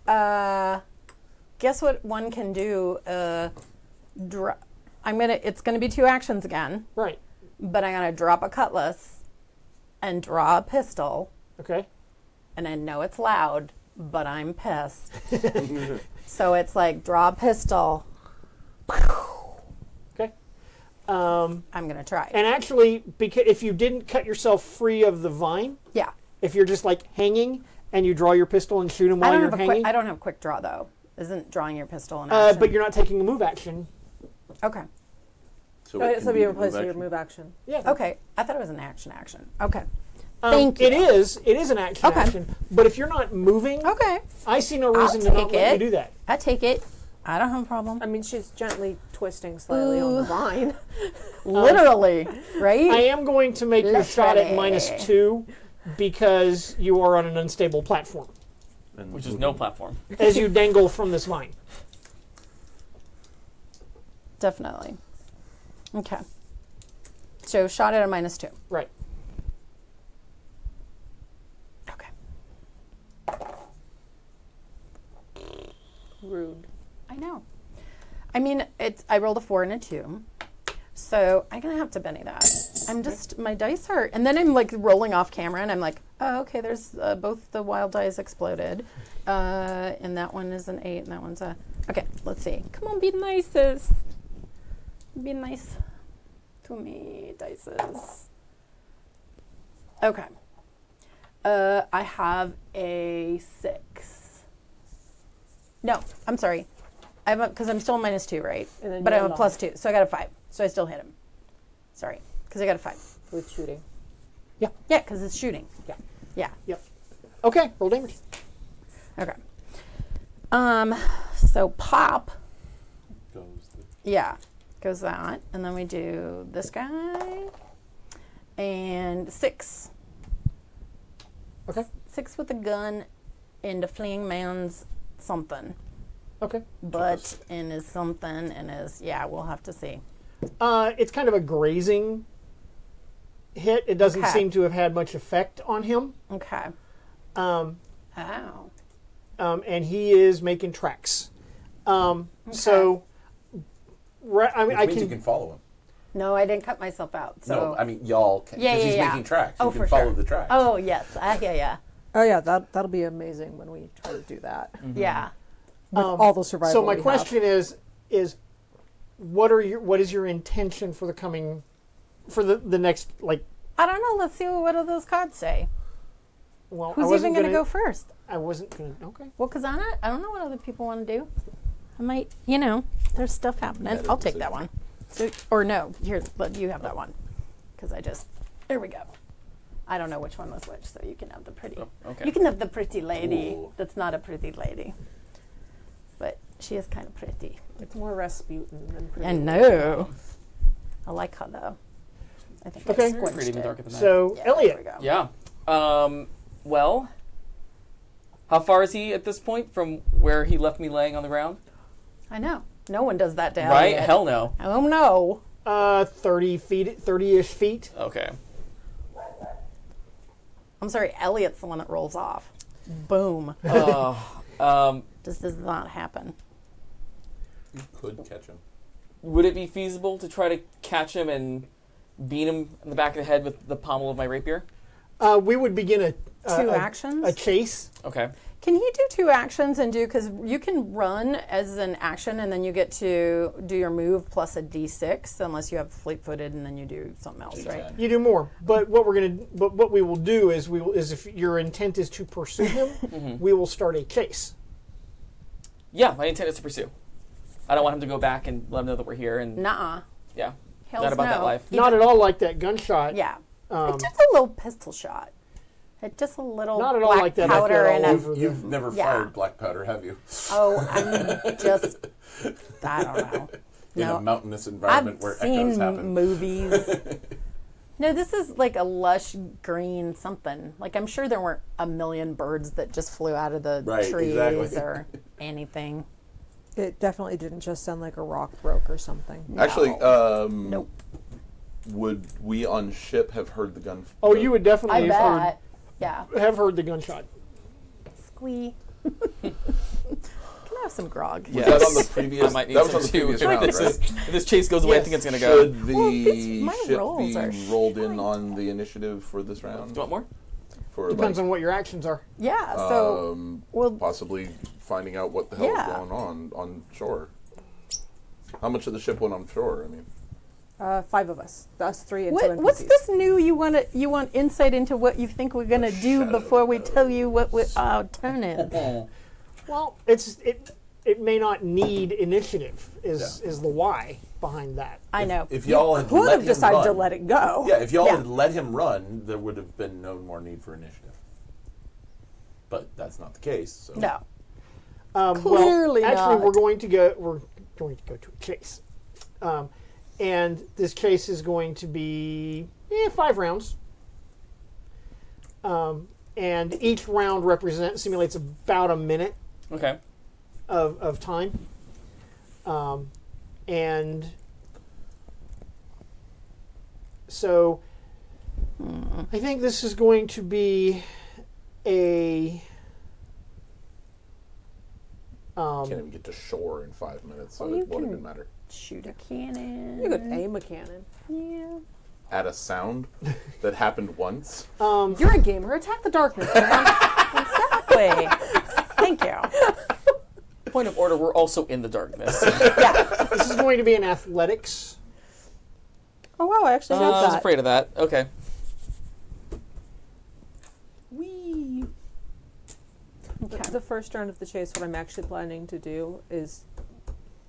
turn. Guess what one can do? It's gonna be 2 actions again, Right. but I'm gonna drop a cutlass and draw a pistol, Okay. and I know it's loud, but I'm pissed. So it's like draw a pistol. Okay. I'm gonna try. And actually, because if you didn't cut yourself free of the vine, Yeah. if you're just like hanging and you draw your pistol and shoot him while you're hanging, I don't have quick draw though. Isn't drawing your pistol an action? but you're not taking a move action. Okay. So it'll be replacing your move action. Yeah. Okay. I thought it was an action. Okay. Um, Thank you. It is an action Okay. action. But if you're not moving, Okay. I see no reason to not take let you it. do that. I take it. I don't have a problem. I mean, she's gently twisting slightly on the vine. Literally, right? I am going to make your shot at Literally. -2 because you are on an unstable platform Which is no platform. as you dangle from this vine. Definitely. Okay. So shot at a -2. Right. Okay. Rude. I know. I mean, I rolled a 4 and a 2. So I'm going to have to Benny that. I'm just, my dice are, and then I'm like rolling off camera and I'm like, oh, okay, there's both the wild dice exploded. And that one is an 8 and that one's a, okay, let's see. Come on, be nicest. Be nice to me, dices. Okay. I have a 6. No, I'm sorry. I have because I'm still -2, right? And then But you I'm a have +2, so I got a 5. So I still hit him. Sorry, because I got a 5. With shooting. Yeah, because it's shooting. Yeah. Yeah. Yep. Okay. Roll damage. Okay. So pop. Goes that, and then we do this guy, and 6. Okay. 6 with a gun into fleeing man's something. Okay. Butt in his something and his, yeah, we'll have to see. It's kind of a grazing hit. It doesn't Okay. seem to have had much effect on him. Okay. Ow. And he is making tracks. So, I mean, Which I means you can follow him. No, I didn't cut myself out. So No, I mean, y'all can. Yeah, Because yeah, he's yeah. making tracks. Oh, You can for follow sure. the tracks. Oh, yes. Yeah. Oh yeah, that'll be amazing when we try to do that. Yeah. With all the survival. so my we question is what is your intention for the next, like, I don't know. Let's see what do those cards say. well, I Who's wasn't even going to go first? I wasn't going to, okay. Well, because I don't know what other people want to do. I might, there's stuff happening. I'll take that one. So, or no, here, let you have that one. Because there we go. I don't know which one was which, so you can have the pretty. Oh, okay. You can have the pretty lady Ooh. that's not a pretty lady. But she is kind of pretty. It's more Rasputin than pretty. I know. I like her, though. I think Okay. I Pretty squished even it. darker than that. So, Yeah, there we Elliot, go. Yeah. Well, how far is he at this point from where he left me laying on the ground? I know. No one does that to Right? Elliot. Hell no. Oh, no. 30-ish feet. Okay. I'm sorry, Elliot's the one that rolls off. Boom. This does not happen. You could catch him. Would it be feasible to try to catch him and beat him in the back of the head with the pommel of my rapier? We would begin Two actions? a chase. Okay. Can he do 2 actions and do, because you can run as an action and then you get to do your move plus a d6 unless you have fleet-footed and then you do something else, right? You do more, but what we will do is if your intent is to pursue him, we will start a chase. Yeah, my intent is to pursue. I don't want him to go back and let him know that we're here. And Nuh-uh. yeah, Hell's not about that no. life. Not at all like that gunshot. Yeah. It's just a little pistol shot. It's just a little Not at all black like that. powder Like and that all a... over You've never Yeah. fired black powder, have you? Oh, I'm just... I don't know. In No. a mountainous environment I've where seen echoes happen. movies. No, this is like a lush green something. Like, I'm sure there weren't a million birds that just flew out of the Right, trees exactly. or anything. It definitely didn't just sound like a rock broke or something. Actually, Nope. would we on ship have heard the gun? Oh, you would definitely I have bet. Yeah. heard the gunshot. Squee. Can I have some grog? Was that on the previous? I might need that was some on the too. previous If round, this, right? if this chase goes the way I think it's going to go. Do Should the Well, my ship rolls be are rolled in shite. on the initiative for this round? you want more? For Depends like, on what your actions are. Yeah, so... well, possibly finding out what the hell Yeah. is going on shore. How much of the ship went on shore? I mean, 5 of us. Us 3 and 2 NPCs. what's this new you want insight into what you think we're going to do before we tell you what our turn is? Well, it may not need initiative is the why behind that. I know. if y'all had Could let have him decided run, to let it go. yeah, if y'all Yeah. had let him run, there would have been no more need for initiative. But that's not the case. So. No. well, Clearly actually, not. we're going to go to a chase, and this chase is going to be 5 rounds, and each round simulates about a minute Okay. of time, and so I think this is going to be a. Can't even get to shore in 5 minutes, so you it won't can- even matter. Shoot a cannon. You could aim a cannon. Yeah. At a sound that happened once. You're a gamer. Attack the darkness, man. Exactly. Thank you. Point of order, we're also in the darkness. This is going to be an athletics. Oh, wow. I actually I got was that. afraid of that. Okay. The first round of the chase, what I'm actually planning to do is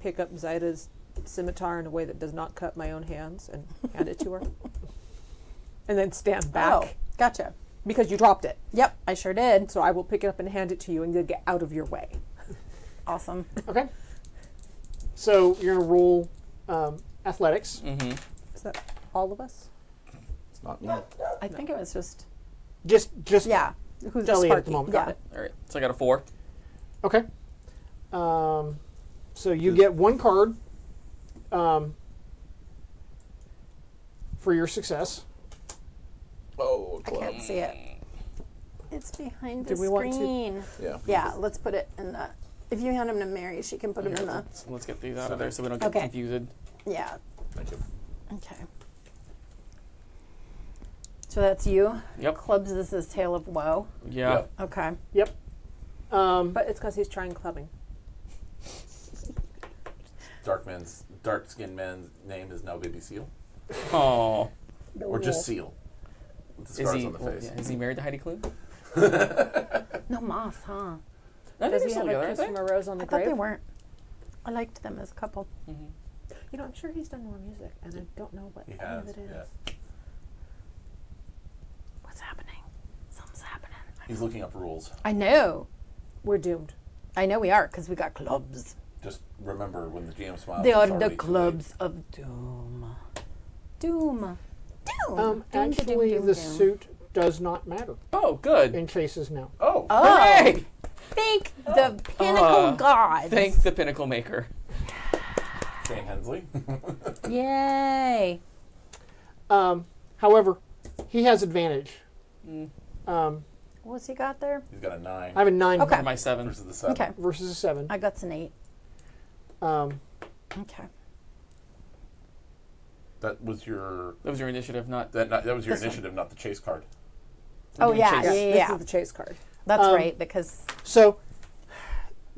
pick up Zaida's scimitar in a way that does not cut my own hands and hand it to her. And then stand back. Oh, gotcha. Because you dropped it. Yep, I sure did. So I will pick it up and hand it to you and then get out of your way. Awesome. Okay. So you're going to roll athletics. Is that all of us? It's not me. I think it was just... Just Yeah. Who's Ellie at the Sparky? moment. Yeah. Got it. All right. So I got a 4. Okay. So you get 1 card for your success. Oh, I club. can't see it. It's behind the Do we want to- screen. Yeah. Yeah, let's put it in the... If you hand him to Mary, she can put him in the... So let's get these out of there so we don't get Okay. confused. Yeah. Thank you. Okay. So that's you? Yep. Clubs is his tale of woe. Yeah. Yep. Okay. Yep. But it's because he's trying clubbing. Dark-skinned man's name is now Baby Seal. Oh. Or just Seal. With the scars on the face. Is he married to Heidi Klum? No moss, huh? I Does think he they're still have a together, kiss aren't from a rose on the I thought grave? they weren't. I liked them as a couple. You know, I'm sure he's done more music, and I don't know what He any has, of it is. yeah. What's happening? Something's happening. He's looking up rules. I know. We're doomed. I know we are, because we got clubs. Just remember when the GM smiles. They it's are the already too clubs of doom. Doom. Doom. Doom, Actually, doom, the doom. suit does not matter Oh, good. in chases now. late. Oh. Oh, Hooray! thank the pinnacle gods. Thank the pinnacle maker. Shane Hensley. Yay. However, he has advantage. What's he got there? He's got a 9 I have a 9 Okay. For my 7. versus the 7. Okay. versus a 7. I got an 8. Okay. That was your That was your initiative, not... that was your This one. initiative, not the chase card. Oh, yeah. Chase. Yeah, This yeah. is the chase card. That's right, because So,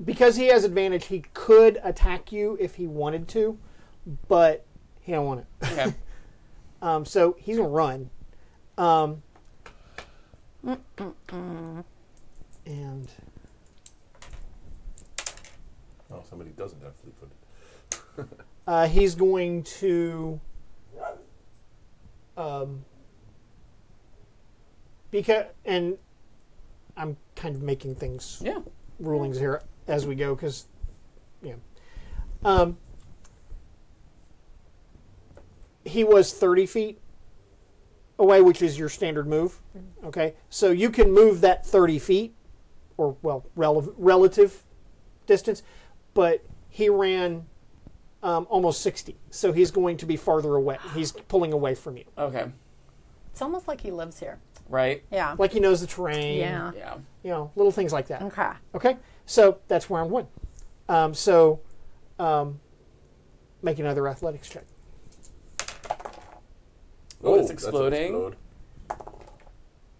because he has advantage, he could attack you if he wanted to, but he don't want it. Okay. So he's gonna run. And Oh, somebody doesn't have fleet-footed. he's going to because, and I'm kind of making things Yeah. rulings here as we go because he was 30 feet away, which is your standard move. Okay, so you can move that 30 feet, or well, relative distance, but he ran almost 60, so he's going to be farther away. He's pulling away from you, Okay. it's almost like he lives here. Right. Yeah. like he knows the terrain. Yeah. Yeah. Little things like that. Okay. Okay, so that's round one. Make another athletics check. Oh, it's that's an exploding. explode.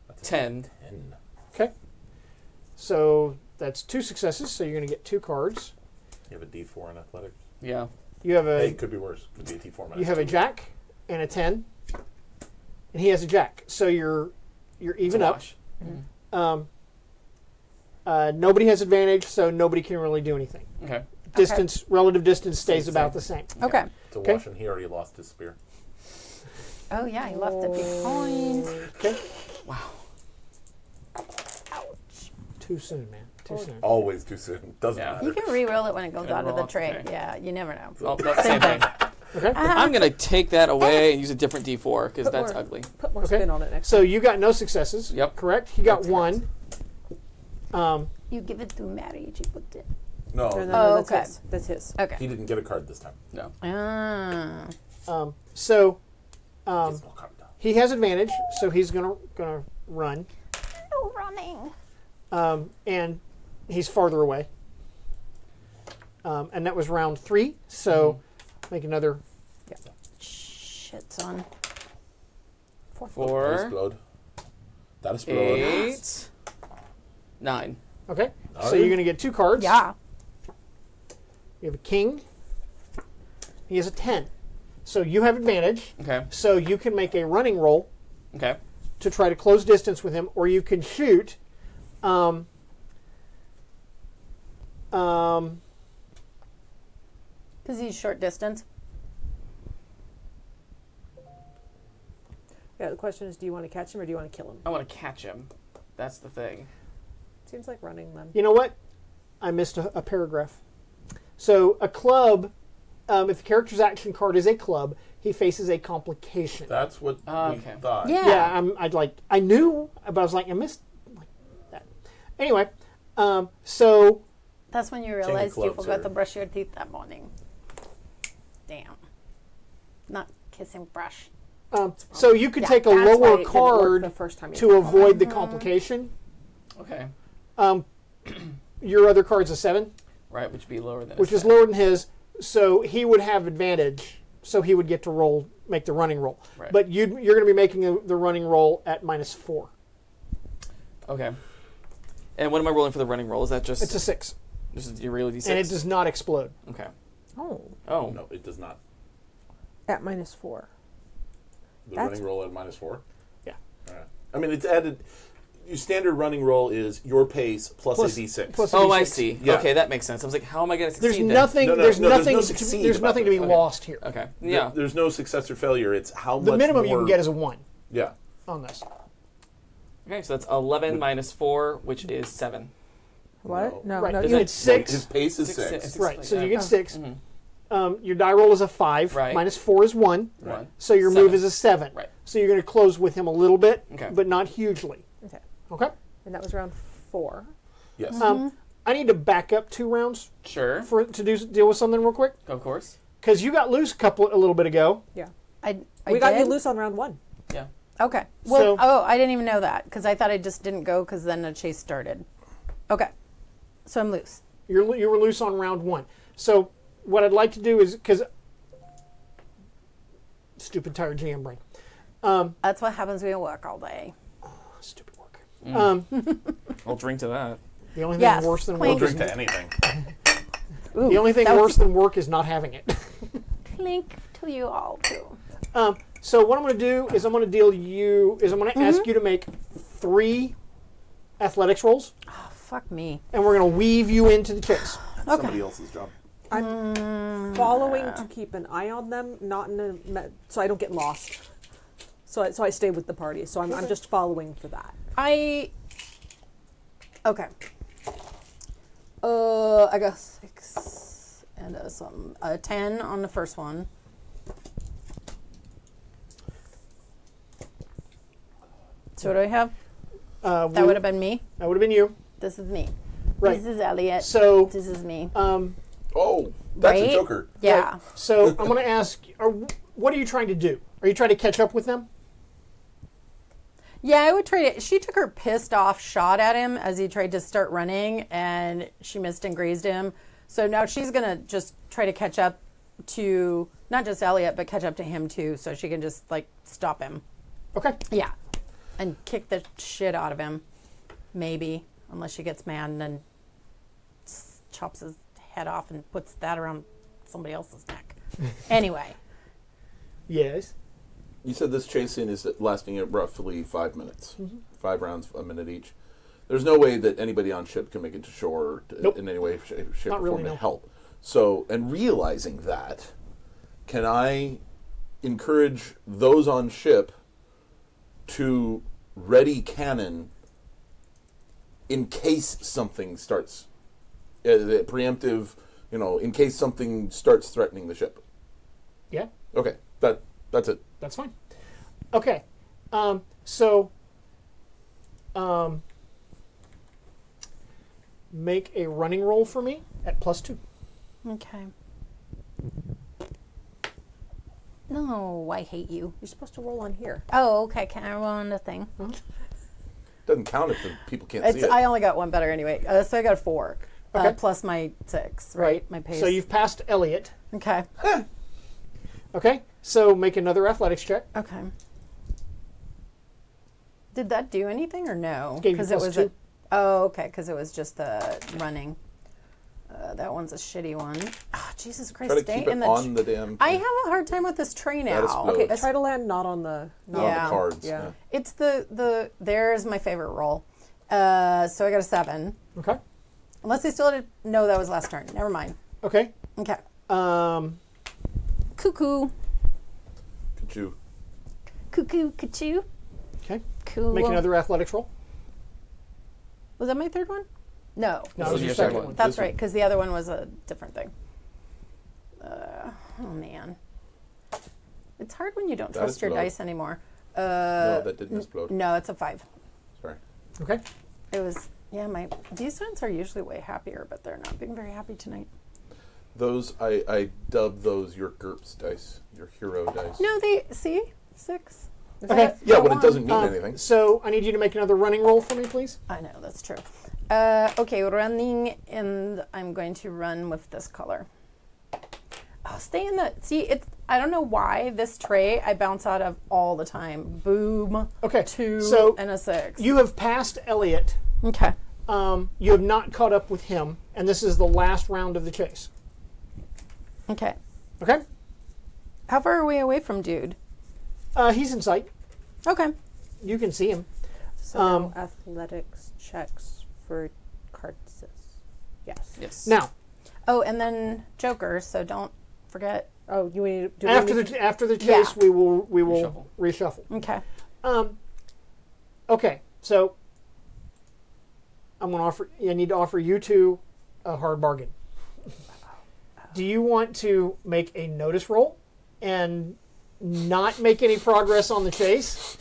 That's a 10. 10. Okay, so that's 2 successes. So you're going to get 2 cards. You have a D4 in athletics. Yeah. You have Hey, a it could be worse. Could be a D4 minus you have a 2. jack and a 10, and he has a jack. So you're even up. Wash. Nobody has advantage, so nobody can really do anything. Okay. Distance, relative distance, stays Stays about the the same. Okay. It's a Okay. wash, and he already lost his spear. Oh yeah, he left it behind. Okay, Wow. too soon, man. Too soon. Always too soon. Doesn't Yeah. matter. You can re-roll it when it goes Gotta out of roll the off the tray. tray. Yeah, you never know. Oh, that's the same thing. Okay, I'm going to take that away and use a different D4 because Put that's more. ugly. Put more Okay. spin on it next so time. you got no successes. Yep. Correct. He got That's one. You give it to Mary. She put it. No, No, Oh, that's okay. his. That's his. Okay. he didn't get a card this time. No. Ah. So Gets no card down. he has advantage, so he's gonna run, No running. and he's farther away. And that was round 3. So make another. Shit, son. 4. 4, Explode. That explode. 8, 9. Okay. So Alright. you're gonna get 2 cards. Yeah. You have a king. He has a 10. So you have advantage. Okay. So you can make a running roll Okay. to try to close distance with him, or you can shoot. Because he's short distance. Yeah, the question is, do you want to catch him or do you want to kill him? I want to catch him. That's the thing. Seems like running then. You know what? I missed a paragraph. So a club, if the character's action card is a club, he faces a complication. That's what we Okay. thought. Yeah. Yeah, I knew, but I was like, I missed like that. Anyway, so That's when you of realized you clubs forgot are- to brush your teeth that morning. Damn. Not kissing brush. so you could Yeah, take a That's why it lower didn't work card the first time you to tried. avoid the complication. Okay. Your other card's a 7, Right, which would be lower than which his is lower than his, so he would have advantage. So he would get to make the running roll. Right. But you're going to be making the running roll at -4. Okay. And what am I rolling for the running roll? Is that just It's a 6, just your real D6? and it does not explode. Okay. Oh, Oh. No, it does not. at -4. The That's- running roll at -4? Yeah. Alright. I mean, it's added. Your standard running roll is your pace plus a D6. plus a Oh, I D6. see. Yeah. Okay, that makes sense. I was like, how am I going to There's succeed then? nothing. No, no, there's no, there's nothing. no to, succeed there's about nothing to be this. Okay. lost here. Okay. Yeah. There's no success or failure. It's how The much minimum you more, can get is a 1 Yeah. on this. Okay, so that's 11 minus 4, which is 7. What? No, Right. no. You You get 6. His pace is Six- 6. six- Right. So you yeah. get 6. Mhm. Your die roll is a 5. Right. -4 is 1. Right. So your 7. move is a 7. Right. So you're going to close with him a little bit, Okay. but not hugely. Okay. Okay. And that was round 4. Yes. I need to back up 2 rounds Sure. to deal with something real quick, Of course. because you got loose a little bit ago. Yeah. I We got you did? loose on round 1. Yeah. Okay. Well, So- I didn't even know that because I thought I just didn't go because then the chase started. Okay. So I'm loose. You were loose on round 1. So what I'd like to do is, because stupid tired GM brain, That's what happens when you work all day. stupid work. I'll drink to that. The only thing Yes, worse than clink. We'll work is drink to anything. the only thing that was- worse than work is not having it. Clink to you all too. So what I'm going to do is I'm going to ask you to make 3 athletics rolls, Oh, fuck me. and we're going to weave you into the chase. Somebody else's job. I'm following to keep an eye on them, not in so I don't get lost. So I stay with the party. So I'm just following for that. Okay. I got 6 and a 10 on the first one. So what do I have? That would have been me. That would have been you. This is me. Right. This is Elliot. So, This is me. Oh, that's Right? a joker. Yeah. So I'm going to ask, what are you trying to do? Are you trying to catch up with them? Yeah, I would try to. She took her pissed off shot at him as he tried to start running, and she missed and grazed him. So now she's going to just try to catch up to, not just Elliot, but catch up to him too, so she can just, like, stop him. Okay. Yeah. And kick the shit out of him. Maybe. Unless she gets mad and then chops his head off and puts that around somebody else's neck. Anyway. Yes. You said this chase scene is lasting at roughly 5 minutes. 5 rounds, a minute each. There's no way that anybody on ship can make it to shore Nope. in any way, shape, or Not form really, to no. help. So, and realizing that, can I encourage those on ship to ready cannon in case something starts, the preemptive, in case something starts threatening the ship? Yeah. Okay, that's it. That's fine. Okay. So, make a running roll for me at +2. Okay. No, I hate you. You're supposed to roll on here. Oh, okay. Can I roll on the thing? Doesn't count if the people can't see It's, it. I only got one better anyway. So I got a 4. Okay. Plus my 6, right? My pace. So you've passed Elliot. Okay. Okay. So make another athletics check. Okay. Did that do anything or no? Gave you it was +2. oh, okay, because it was just the running. That one's a shitty one. Oh, Jesus Christ! Try to Stay keep in it the. on the damn. I have a hard time with this tray now. explode. Okay, It's- try to land not on the. not on Yeah. the cards. Yeah. It's the there's my favorite roll. So I got a 7. Okay. Unless they still didn't know that was last turn. Never mind. Okay. Okay. Okay. Cuckoo. Ka-choo. Cuckoo. Ka-choo. Cool. Make another athletics roll. Was that my third one? No. No, This it was is your second second one. one. That's This one. right, because the other one was a different thing. Oh, man. It's hard when you don't That trust is your low. dice anymore. No, that didn't explode. No, it's a 5. Sorry. Okay. It was, yeah, these ones are usually way happier, but they're not being very happy tonight. Those I dubbed those your GURPS dice, your hero dice. No, see? 6. Okay. Yeah, when it doesn't mean anything. So I need you to make another running roll for me, please. I know, that's true. Okay, running, and I'm going to run with this color. I'll stay in the, see, I don't know why this tray I bounce out of all the time. Boom. Okay. 2 So and a 6. you have passed Elliot. Okay. You have not caught up with him, and this is the last round of the chase. Okay. Okay. How far are we away from dude? He's in sight. Okay. You can see him. So now athletics checks for cards. Yes. Yes. Now, Oh, and then Joker, so don't forget. Oh, you need to do after the chase, Yeah. we will reshuffle. Okay. Okay, so I need to offer you two a hard bargain. Do you want to make a notice roll and not make any progress on the chase,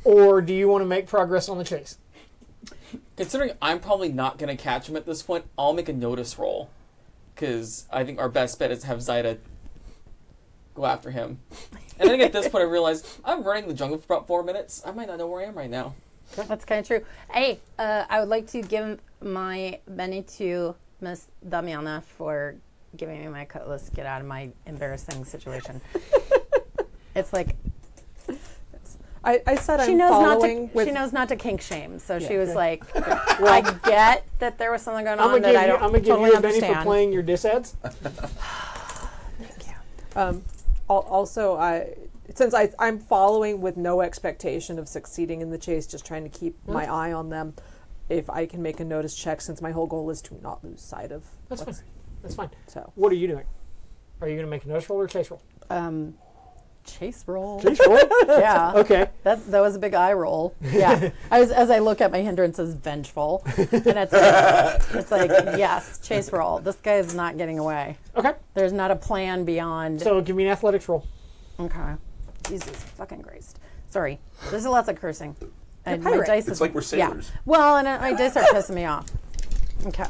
or do you want to make progress on the chase? Considering I'm probably not going to catch him at this point, I'll make a notice roll. Because I think our best bet is to have Zyda go after him. And I think at this point I realized I'm running the jungle for about 4 minutes. I might not know where I am right now. That's kind of true. Hey, I would like to give my Benny to Miss Damiana for giving me my cutlass. Get out of my embarrassing situation. It's like, I said She I'm knows not following to. with She knows not to kink shame, so she was okay. like, "I get that there was something going I'm on gonna that I give you. don't I'm gonna give totally you a Benny for understand." playing your diss ads. Also, since I'm following with no expectation of succeeding in the chase, just trying to keep my eye on them. If I can make a notice check, since my whole goal is to not lose sight of. That's fine. That's fine. So What are you doing? Are you going to make a notice roll or a chase roll? Chase roll. Chase roll. Yeah. Okay. That was a big eye roll. Yeah. As I look at my hindrances, vengeful, and it's like yes, chase roll. This guy is not getting away. Okay. There's not a plan beyond. So give me an athletics roll. Okay. Jesus fucking Christ. Sorry. There's lots of cursing. And my pirate. dice It's like we're sailors. Yeah. Well, and my dice are pissing me off. Okay.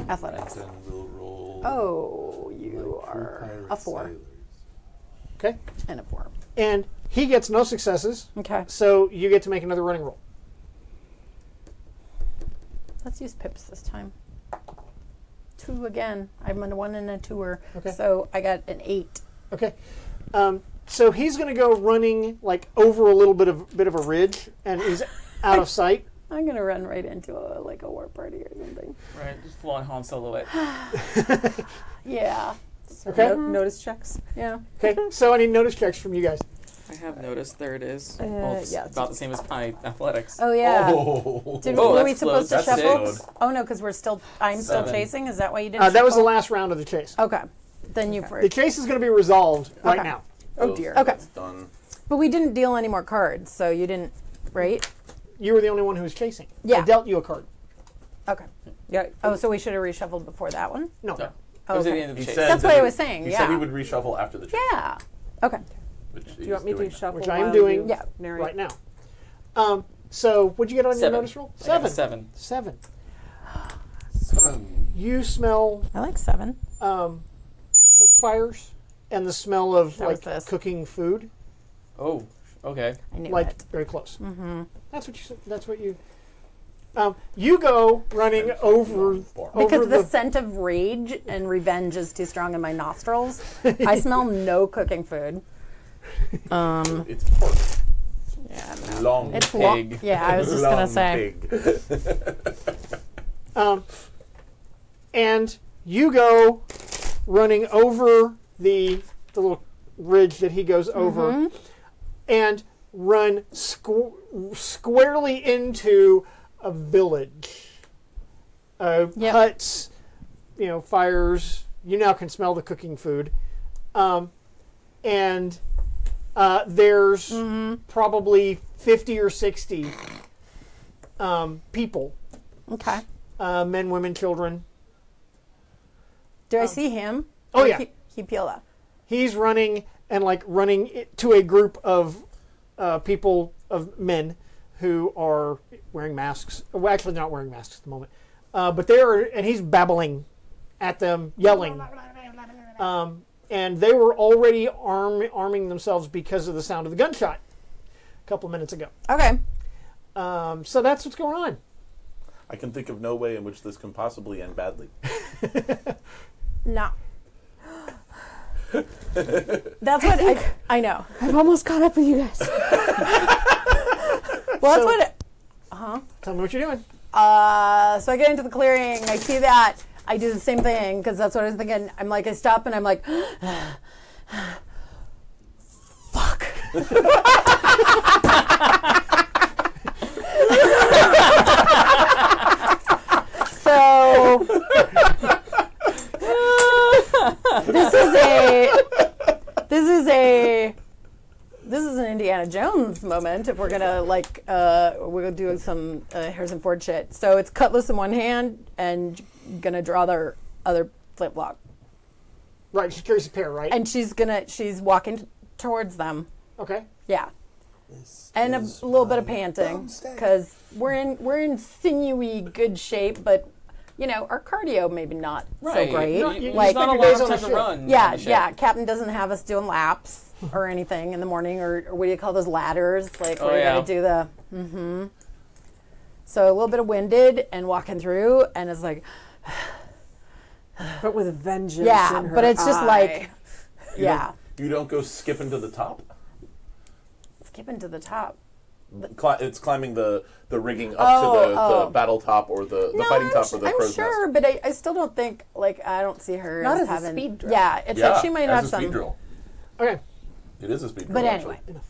Athletics. Then we'll roll. Oh, you are a 4 Okay. and a 4. And he gets no successes. Okay. So you get to make another running roll. Let's use pips this time. 2 again. I'm on a 1 and a 2er. Okay. So I got an 8. Okay. So he's going to go running like over a little bit of a ridge, and he's out of sight. I'm gonna run right into a war party or something. Right, just full on Han Solo it. Yeah. Okay. notice checks. Yeah. Okay. So I need notice checks from you guys. I have noticed. There it is. It's yeah, it's about the same as my athletics. Oh yeah. Oh. Were we that's supposed to close. That's shuffle? six. Oh no, because I'm still 7. chasing. Is that why you didn't? That was the shuffle? last round of the chase. Okay. Then you The chase is going to be resolved right Okay. now. Oh dear. So Okay. That's done. But we didn't deal any more cards, so you didn't, right? You were the only one who was chasing. Yeah. I dealt you a card. Okay. Yeah. Oh, so we should have reshuffled before that one? No. No. Oh, It was at okay. the end of the He chase. said That's that what I he- was saying, He yeah. said he would reshuffle after the chase. Yeah. Okay. Do Do you want me to shuffle Which I'm while doing you Yeah. narrate? right now. So what'd you get on your 7. notice roll? I got a 7. 7. Son. You smell I like 7. cook fires and the smell of That was like this. cooking food, Oh, okay. I knew like it. very close. Mm-hmm. That's what you said. That's what you. You go running over Because the the scent of rage and revenge is too strong in my nostrils. I smell no cooking food. It's pork. Yeah, Long it's pig. long. Yeah, I was just gonna Long say. pig. and you go running over the little ridge that he goes over, and run squarely into a village. Yep. Huts, fires. You now can smell the cooking food, and there's probably 50 or 60 people, Okay. men, women, children. Do I see him? Oh, Or yeah. He peeled up. He's running and running to a group of people, of men who are wearing masks. Well, actually, they're not wearing masks at the moment, but they are, and he's babbling at them, yelling. And they were already arming themselves because of the sound of the gunshot a couple of minutes ago. Okay. So that's what's going on. I can think of no way in which this can possibly end badly. No. That's what I know. I've almost caught up with you guys. Well, that's So- what. Tell me what you're doing. So I get into the clearing. I see that. I do the same thing because that's what I was thinking. I'm like, I stop and I'm like, fuck. So this is an Indiana Jones moment. If we're gonna we're gonna do some Harrison Ford shit. So it's cutlass in one hand and gonna draw the other flintlock, Right, she carries a pair, right? and she's walking towards them. Okay. Yeah. And a little bit of panting because we're in sinewy good shape, but our cardio maybe not Right. so great. No, you- There's spend not a your lot days of on the time to ship. run. Yeah, on the ship. yeah. Captain doesn't have us doing laps or anything in the morning, or what do you call those ladders? Like where you yeah. gotta do the. So a little bit of winded and walking through, and it's like, But with a vengeance. yeah, in her but it's just eye. like, yeah. You don't go skipping to the top? skipping to the top. It's climbing the rigging up to the battle top or the fighting top or the crow's sure, nest. but I still don't think, like, I don't see her Not as a having... speed drill. Yeah, it's like she might have as a speed some... drill. Okay. It is a speed drill. But actually. anyway.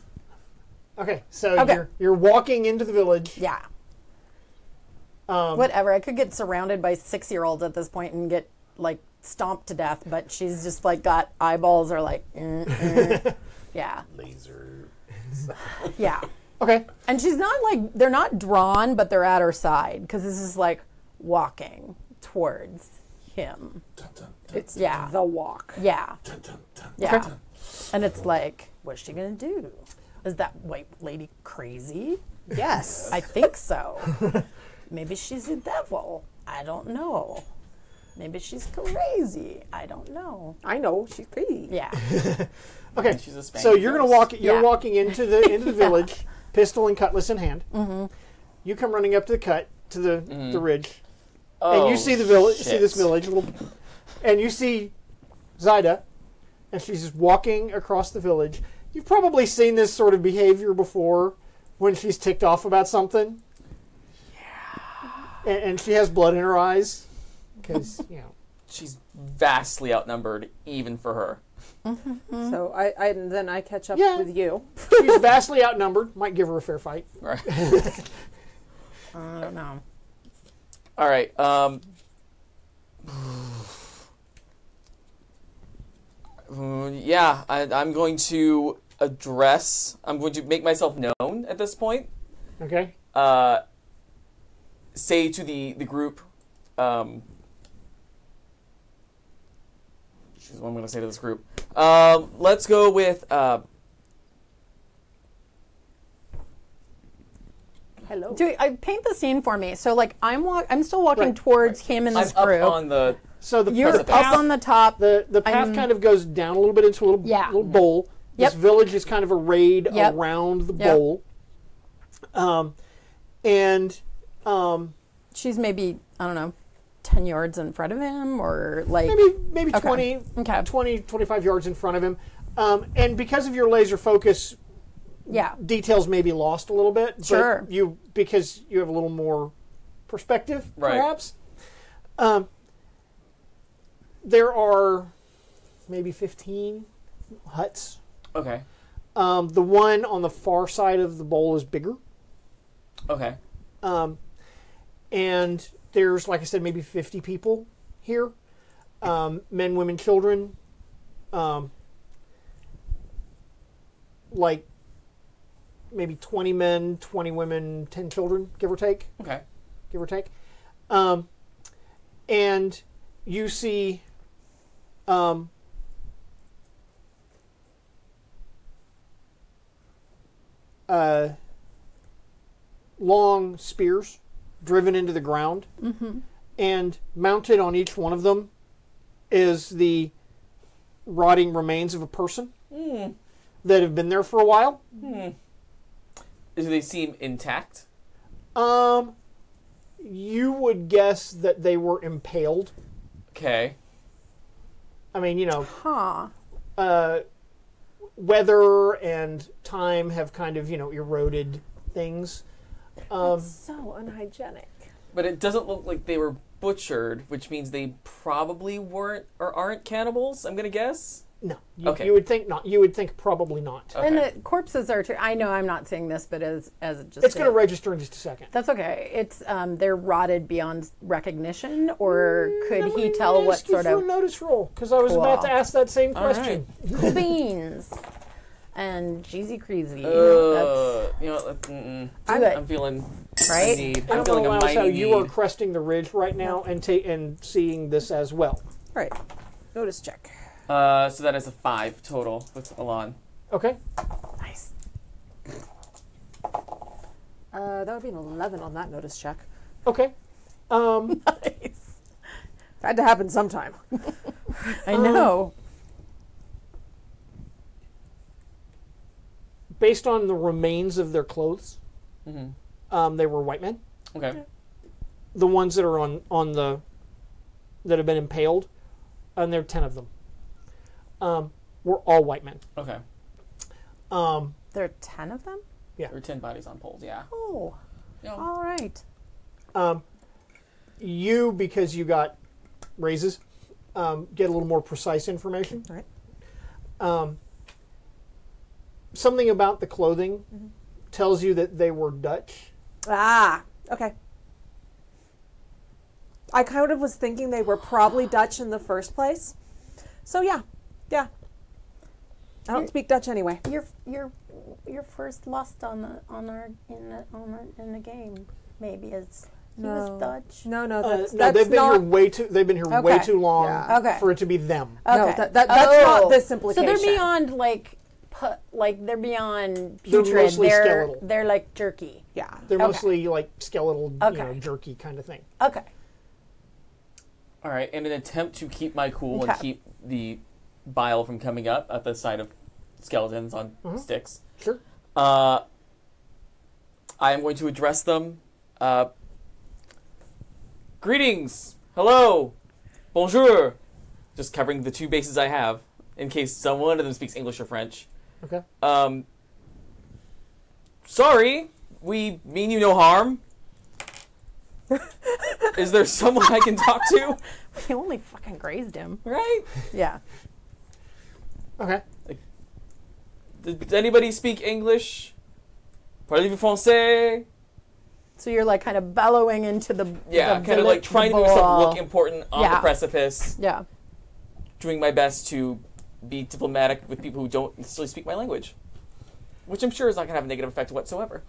Okay, so Okay. you're walking into the village. Yeah. Whatever. I could get surrounded by 6-year-olds at this point and get, like, stomped to death, but she's just, like, got eyeballs are like... Yeah. Laser. Yeah. Okay. And she's not like, they're not drawn, but they're at her side because this is like walking towards him. Dun, dun, dun, It's Yeah. the walk. Yeah. dun, dun, dun, Yeah. dun. And it's like, what's she going to do? Is that white lady crazy? Yes. I think so. Maybe she's a devil. I don't know. Maybe she's crazy. I don't know. I know. She's crazy. Yeah. Okay. She's a Spaniard So you're gonna walk. You're Yeah. walking into the village, pistol and cutlass in hand. Mm-hmm. You come running up to the ridge, Oh, and you see the village. See shit. this village, and you see Zaida, and she's just walking across the village. You've probably seen this sort of behavior before when she's ticked off about something. Yeah. And she has blood in her eyes because She's vastly outnumbered, even for her. So I catch up Yeah. with you. she's vastly outnumbered. Might give her a fair fight. Right. I don't know. All right. Yeah, I'm going to address. I'm going to make myself known at this point. Okay. Say to the group. This is what I'm going to say to this group. Let's go with. Hello. I paint the scene for me. So like I'm still walking Right, towards him and I'm this up group. on the. So the You're precipice. up on the top. The path I'm- kind of goes down a little bit into a little, Yeah. little bowl. Yep. This village is kind of arrayed Yep. around the Yep. bowl. And She's maybe, I don't know, 10 yards in front of him or like... maybe Okay. 20, 25 yards in front of him. And because of your laser focus, Yeah. details may be lost a little bit. but Sure. because you have a little more perspective, Right. perhaps. There are maybe 15 huts. Okay. The one on the far side of the bowl is bigger. Okay. And there's, like I said, maybe 50 people here. Men, women, children. Like maybe 20 men, 20 women, 10 children, give or take. Okay. Give or take. And you see long spears driven into the ground, and mounted on each one of them is the rotting remains of a person that have been there for a while. Do they seem intact? You would guess that they were impaled. Okay. I mean, Huh. weather and time have kind of, eroded things. So unhygienic. But it doesn't look like they were butchered, which means they probably weren't or aren't cannibals, I'm going to guess. No, Okay. you would think not. You would think probably not. Okay. And the corpses are too... I know I'm not saying this, but as just... It's going to register in just a second. That's okay. It's they're rotted beyond recognition, or could he tell what sort for a of notice roll? Because I was Cool. about to ask that same All right. question. cool beans and cheesy crazy? You know what? Do I'm it, feeling right? a need. I I'm don't feeling know, a Alice, how mighty you are need. cresting the ridge right now and seeing this as well. Right. Notice check. So that is a 5 total with Alon. Okay. Nice. That would be an 11 on that notice check. Okay. Nice. Had to happen sometime. I know. Based on the remains of their clothes, they were white men. Okay. The ones that are on the that have been impaled, and there are 10 of them. Were all white men. Okay. There are 10 of them? There are 10 bodies on poles, yeah. Oh, Yeah. all right. You, because you got raises, get a little more precise information. Right. Something about the clothing tells you that they were Dutch. Ah, okay. I kind of was thinking they were probably Dutch in the first place. So yeah. I don't speak Dutch anyway. Your first lust in the game maybe is he was Dutch. No, They've that's been not. here way too. They've been here way Okay. too long Yeah. Okay. for it to be them. No, Okay. that's not this implication. So they're beyond they're beyond They're putrid. mostly skeletal. They're like jerky. Yeah. They're Okay. mostly like skeletal, Okay. jerky kind of thing. Okay. All right, in an attempt to keep my cool and Okay. keep the bile from coming up at the sight of skeletons on sticks, Sure. I am going to address them. Greetings, hello, bonjour. Just covering the two bases I have in case one of them speaks English or French. Okay. Sorry, we mean you no harm. Is there someone I can talk to? He only fucking grazed him. Right? Yeah. Okay. Does anybody speak English? Parlez-vous français? So you're like kind of bellowing into the Yeah, the kind of like trying to make myself look important on the Yeah. precipice. Yeah. Doing my best to be diplomatic with people who don't necessarily speak my language. Which I'm sure is not going to have a negative effect whatsoever.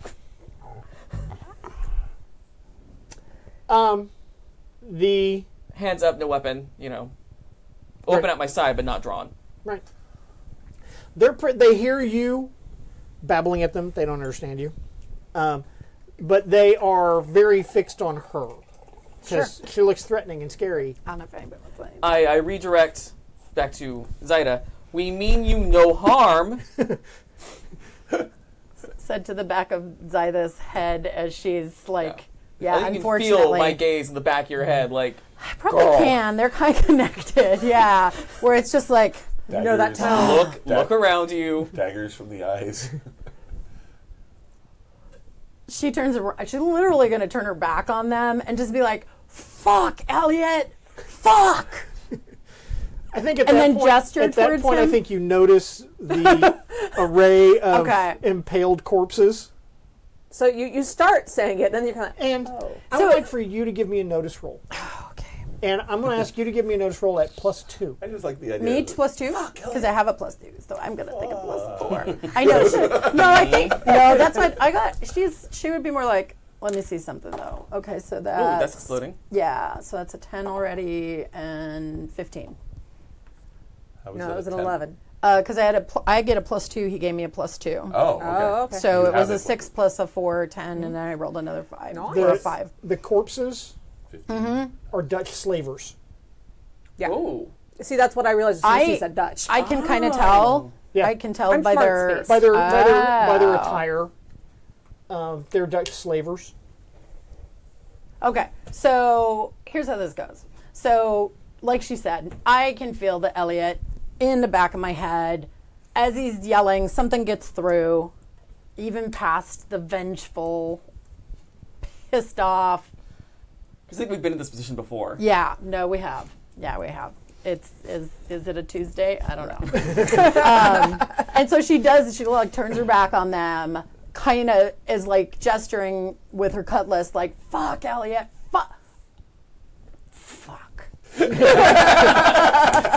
The Hands up, no weapon, Open Right. at my side, but not drawn. right. They hear you babbling at them. They don't understand you, but they are very fixed on her because she looks threatening and scary. I don't know if anybody wants anything. I redirect back to Zaida. We mean you no harm. Said to the back of Zaida's head as she's like, I yeah, think you can unfortunately. feel my gaze in the back of your head, like, I probably Girl. can. They're kind of connected. Yeah. Where it's just like, You know that Daggers. tone. look around you. Daggers from the eyes. she turns around. She's literally going to turn her back on them and just be like, fuck, Elliot. Fuck. I think at And that then point, gesture at that towards point, I him? think you notice the array of Okay. impaled corpses, So you start saying it, then you're kind of. and I So- would like for you to give me a notice roll. Okay. And I'm going to ask you to give me a notice roll at +2. I just like the idea. Me of it. +2? Because I have a +2, so I'm going to take a +4. I know. I think, no, that's what I got. She would be more like, let me see something, though. Okay, so Ooh, that's that's exploding. yeah, so that's a 10 already and 15. How was No, that it was a an 10? 11. Because I get a +2, he gave me a +2. Oh, okay. Oh, okay. So You it was have a 6 plus a 4, 10, and then I rolled another 5. Nice. Or a 5. The corpses 15. are Dutch slavers. Yeah. Oh. See, that's what I realized as soon as I- you said Dutch. I can kind of tell. Yeah. I can tell I'm by smart their space. By their Oh. attire, they're Dutch slavers. Okay, so here's how this goes. So, like she said, I can feel the Elliot in the back of my head as he's yelling. Something gets through, even past the vengeful, pissed off. I think we've been in this position before. Yeah, no, we have. Yeah, we have. Is it a Tuesday? I don't know. And so she does. She like turns her back on them. Kind of is like gesturing with her cutlass, like "fuck, Elliot, fuck."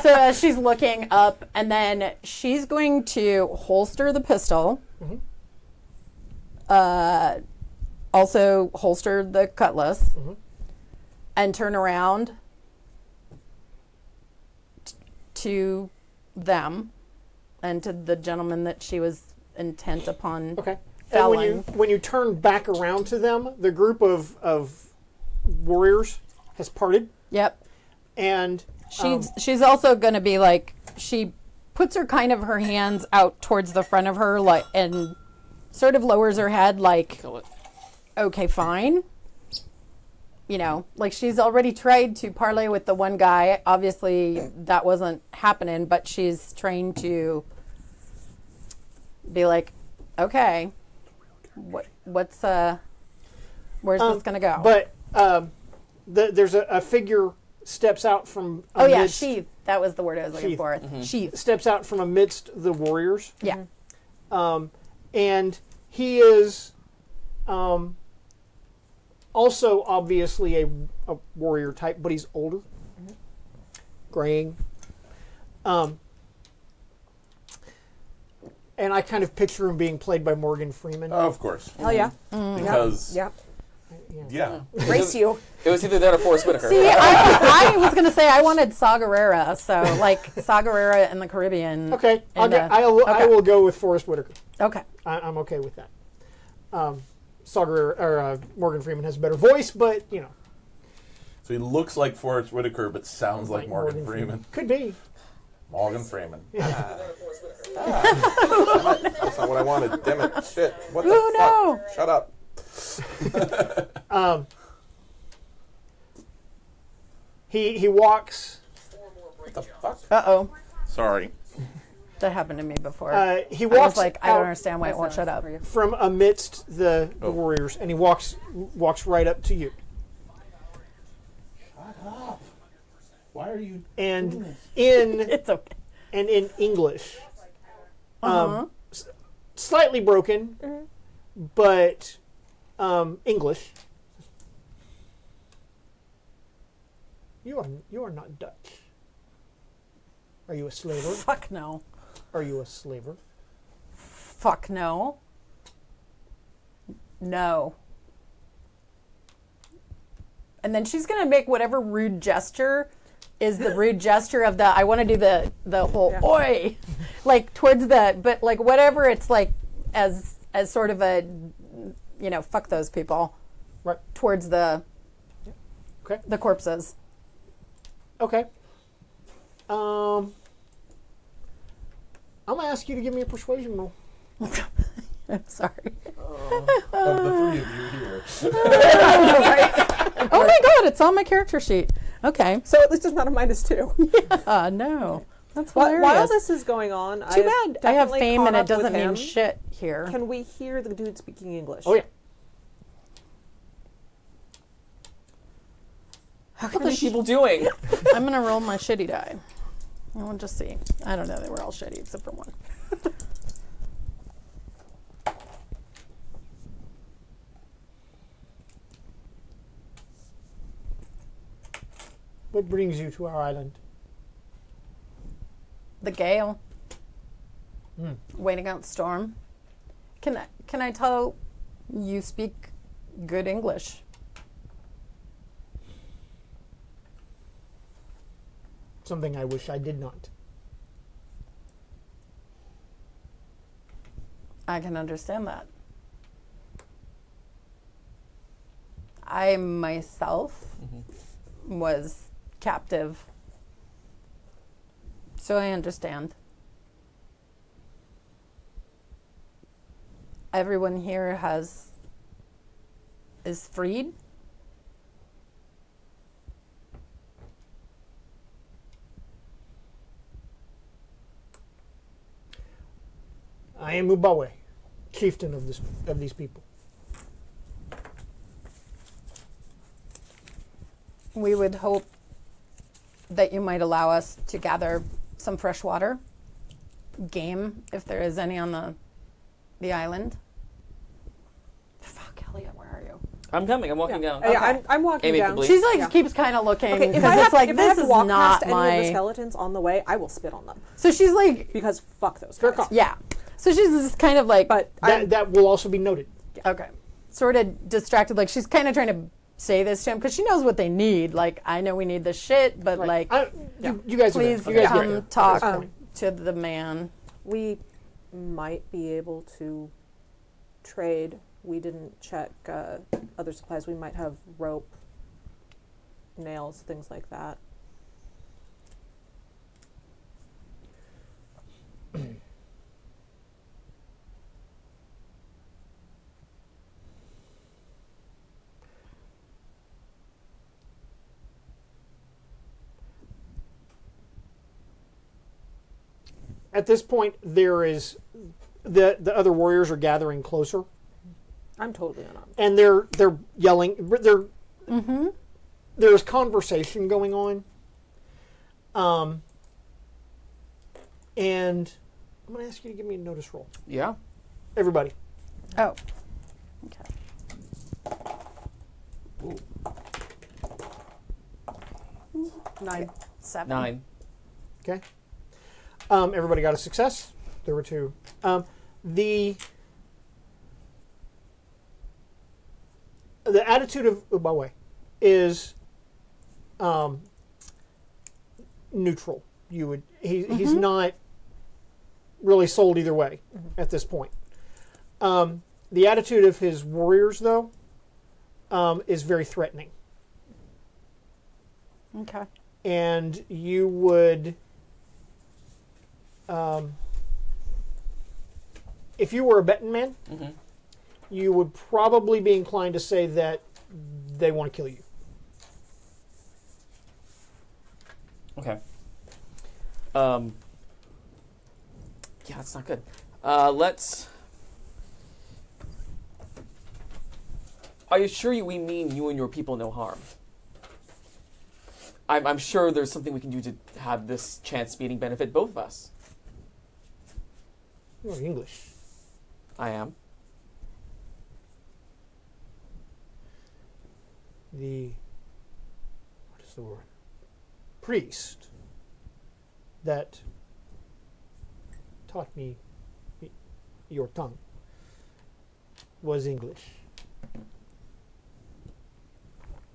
So as she's looking up, and then she's going to holster the pistol. Also holster the cutlass, and turn around to them and to the gentleman that she was intent upon. Okay. Felon. And when you turn back around to them, the group of warriors has parted, Yep. and She's also going to be like, she puts her hands out towards the front of her, like, and sort of lowers her head, like, Kill it. okay, fine. You know, like she's already tried to parlay with the one guy. Obviously, that wasn't happening, but she's trying to be like, Okay. What's where's this gonna go? But there's a figure steps out from oh yeah, amidst- sheath. That was the word I was looking Sheath. for. Sheath. steps out from amidst the warriors. Yeah. And he is also obviously a warrior type, but he's older, graying. And I kind of picture him being played by Morgan Freeman. Oh, of course. Hell yeah. Because, Yeah. yeah. Race you. It was either that or Forrest Whitaker. See, I was gonna say I wanted Saw Gerrera, so like Saw Gerrera in the Caribbean. Okay, and, I will go with Forrest Whitaker. Okay. I'm okay with that. Morgan Freeman has a better voice, but you know, So he looks like Forrest Whitaker, but sounds like Morgan Freeman. could be. Morgan Freeman. That's not what I wanted. Damn it. Shit. What the Ooh, fuck? no. Shut up. He walks. What the fuck? Uh-oh. Sorry. That happened to me before. He I walks was like, I don't out understand why it won't shut up. from amidst the warriors, and he walks right up to you. Shut up. Why are you... And in It's okay. and in English, slightly broken, but English. You are not Dutch. Are you a slaver? Fuck no. Are you a slaver? Fuck no. No. And then she's gonna make whatever rude gesture is the rude gesture of the I want to do the whole oi, like towards the but like whatever it's like as sort of a fuck those people Right. towards the Okay. the corpses. Okay. I'm gonna ask you to give me a persuasion roll. I'm sorry. Of the three of you here. Oh my god, it's on my character sheet. Okay. So at least it's not a -2. No. That's While hilarious. this is going on, Too bad. I have definitely fame caught and up it doesn't with mean him. shit here. Can we hear the dude speaking English? Oh yeah. What are these people doing? I'm gonna roll my shitty die. And we'll just see. I don't know. They were all shitty except for one. What brings you to our island? The gale. Waiting out the storm. Can I tell you speak good English? Something I wish I did not. I can understand that. I myself was captive. So I understand. Everyone here is freed. I am Ubawe, chieftain of these people. We would hope that you might allow us to gather some fresh water, game, if there is any on the island. Fuck, Elliot, where are you? I'm coming. I'm walking down. Yeah, I'm walking Amy, down. please. She's like keeps kind of looking Okay, if because I have, it's like if I have this to is walk not past any of the my. skeletons on the way, I will spit on them So she's like, because fuck those Fair guys. call. yeah. So she's just kind of like, But I'm, That will also be noted. okay, sort of distracted. Like she's kind of trying to say this to him because she knows what they need. Like I know we need this shit, but Right. like, You guys, please you guys come get talk at this point. to the man. we might be able to trade. We didn't check other supplies. We might have rope, nails, things like that. At this point, there is the other warriors are gathering closer, I'm totally unarmed. and they're yelling. There's conversation going on. And I'm going to ask you to give me a notice roll. Yeah. Everybody. Oh. Okay. Nine. 7. 9. Okay. Everybody got a success. There were 2. The attitude of Ubawe is neutral. He's not really sold either way at this point. The attitude of his warriors, though, is very threatening. Okay. And you would, if you were a betting man, you would probably be inclined to say that they want to kill you. Okay. Yeah, that's not good. Let's. I assure you, we mean you and your people no harm. I'm sure there's something we can do to have this chance meeting benefit both of us. You're English. I am. What is the word? Priest that taught me your tongue was English.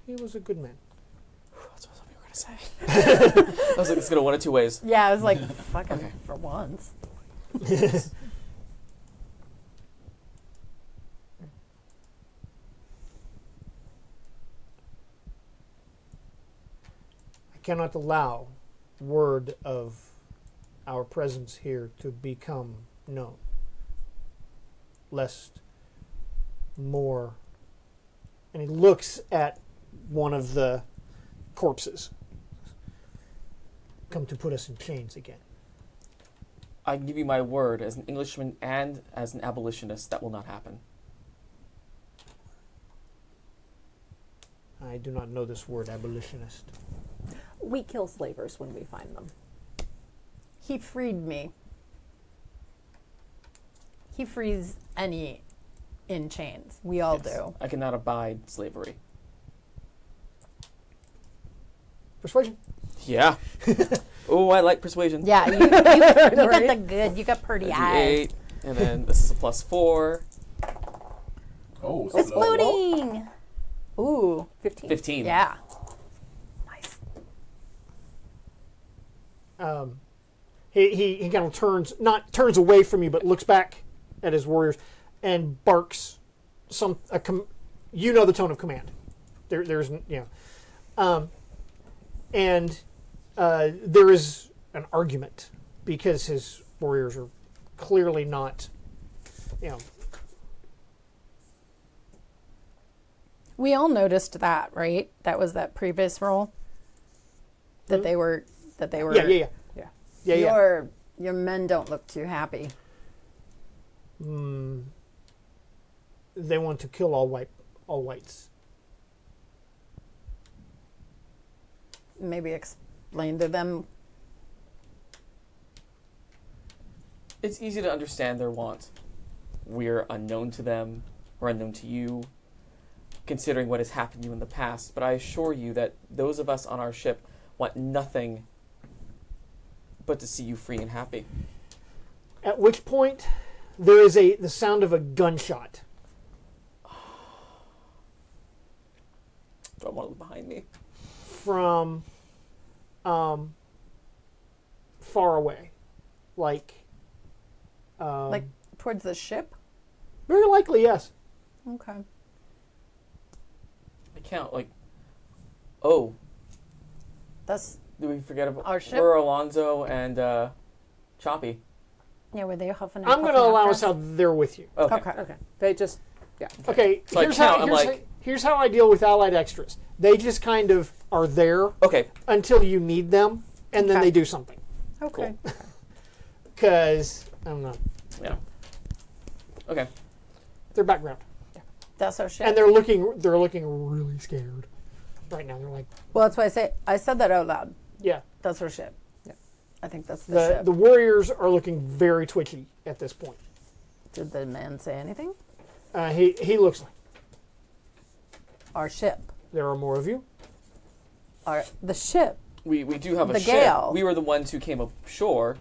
He was a good man. That's what you were going to say. I was like, it's going to one of two ways. Yeah, I was like, fucking Okay. for once. I cannot allow word of our presence here to become known, lest more. And he looks at one of the corpses. Come to put us in chains again. I can give you my word as an Englishman and as an abolitionist that will not happen. I do not know this word, abolitionist. We kill slavers when we find them. He freed me. He frees any in chains. We all Yes. do. I cannot abide slavery. Persuasion. Yeah. Oh, I like persuasion. Yeah, you got the good. You got pretty eyes. 8, and then this is a +4. Oh, Exploding. Ooh, 15. 15. yeah. Nice. He kind of turns away from you, but looks back at his warriors and barks you know the tone of command. There's and there is an argument because his warriors are clearly not, We all noticed that, right? That was that previous roll. That they were. Yeah. Your men don't look too happy. They want to kill all whites. Maybe explain to them. It's easy to understand their want. We're unknown to them. We're unknown to you, considering what has happened to you in the past. But I assure you that those of us on our ship want nothing but to see you free and happy. At which point, there is the sound of a gunshot. Do I want to look behind me? From far away, like Towards the ship. very likely, yes. Okay. I count, oh, That's did we forget about Our ship? We're Alonzo and Choppy. yeah. Were they huffing? I'm going to allow us how they're with you. Okay. Okay. They just, Okay, So I count, I'm like- here's how I deal with allied extras. They just kind of are there Okay. until you need them, and then Okay. they do something. Okay. Cool. Because I'm not. Yeah. Okay. Their background. That's our ship. And they're looking really scared right now. They're like, well, that's why I said that out loud. yeah. That's our ship. Yeah. I think that's the The ship. the warriors are looking very twitchy at this point. Did the man say anything? He looks like Our ship. there are more of you. The ship. We do have a The ship. gale. We were the ones who came ashore.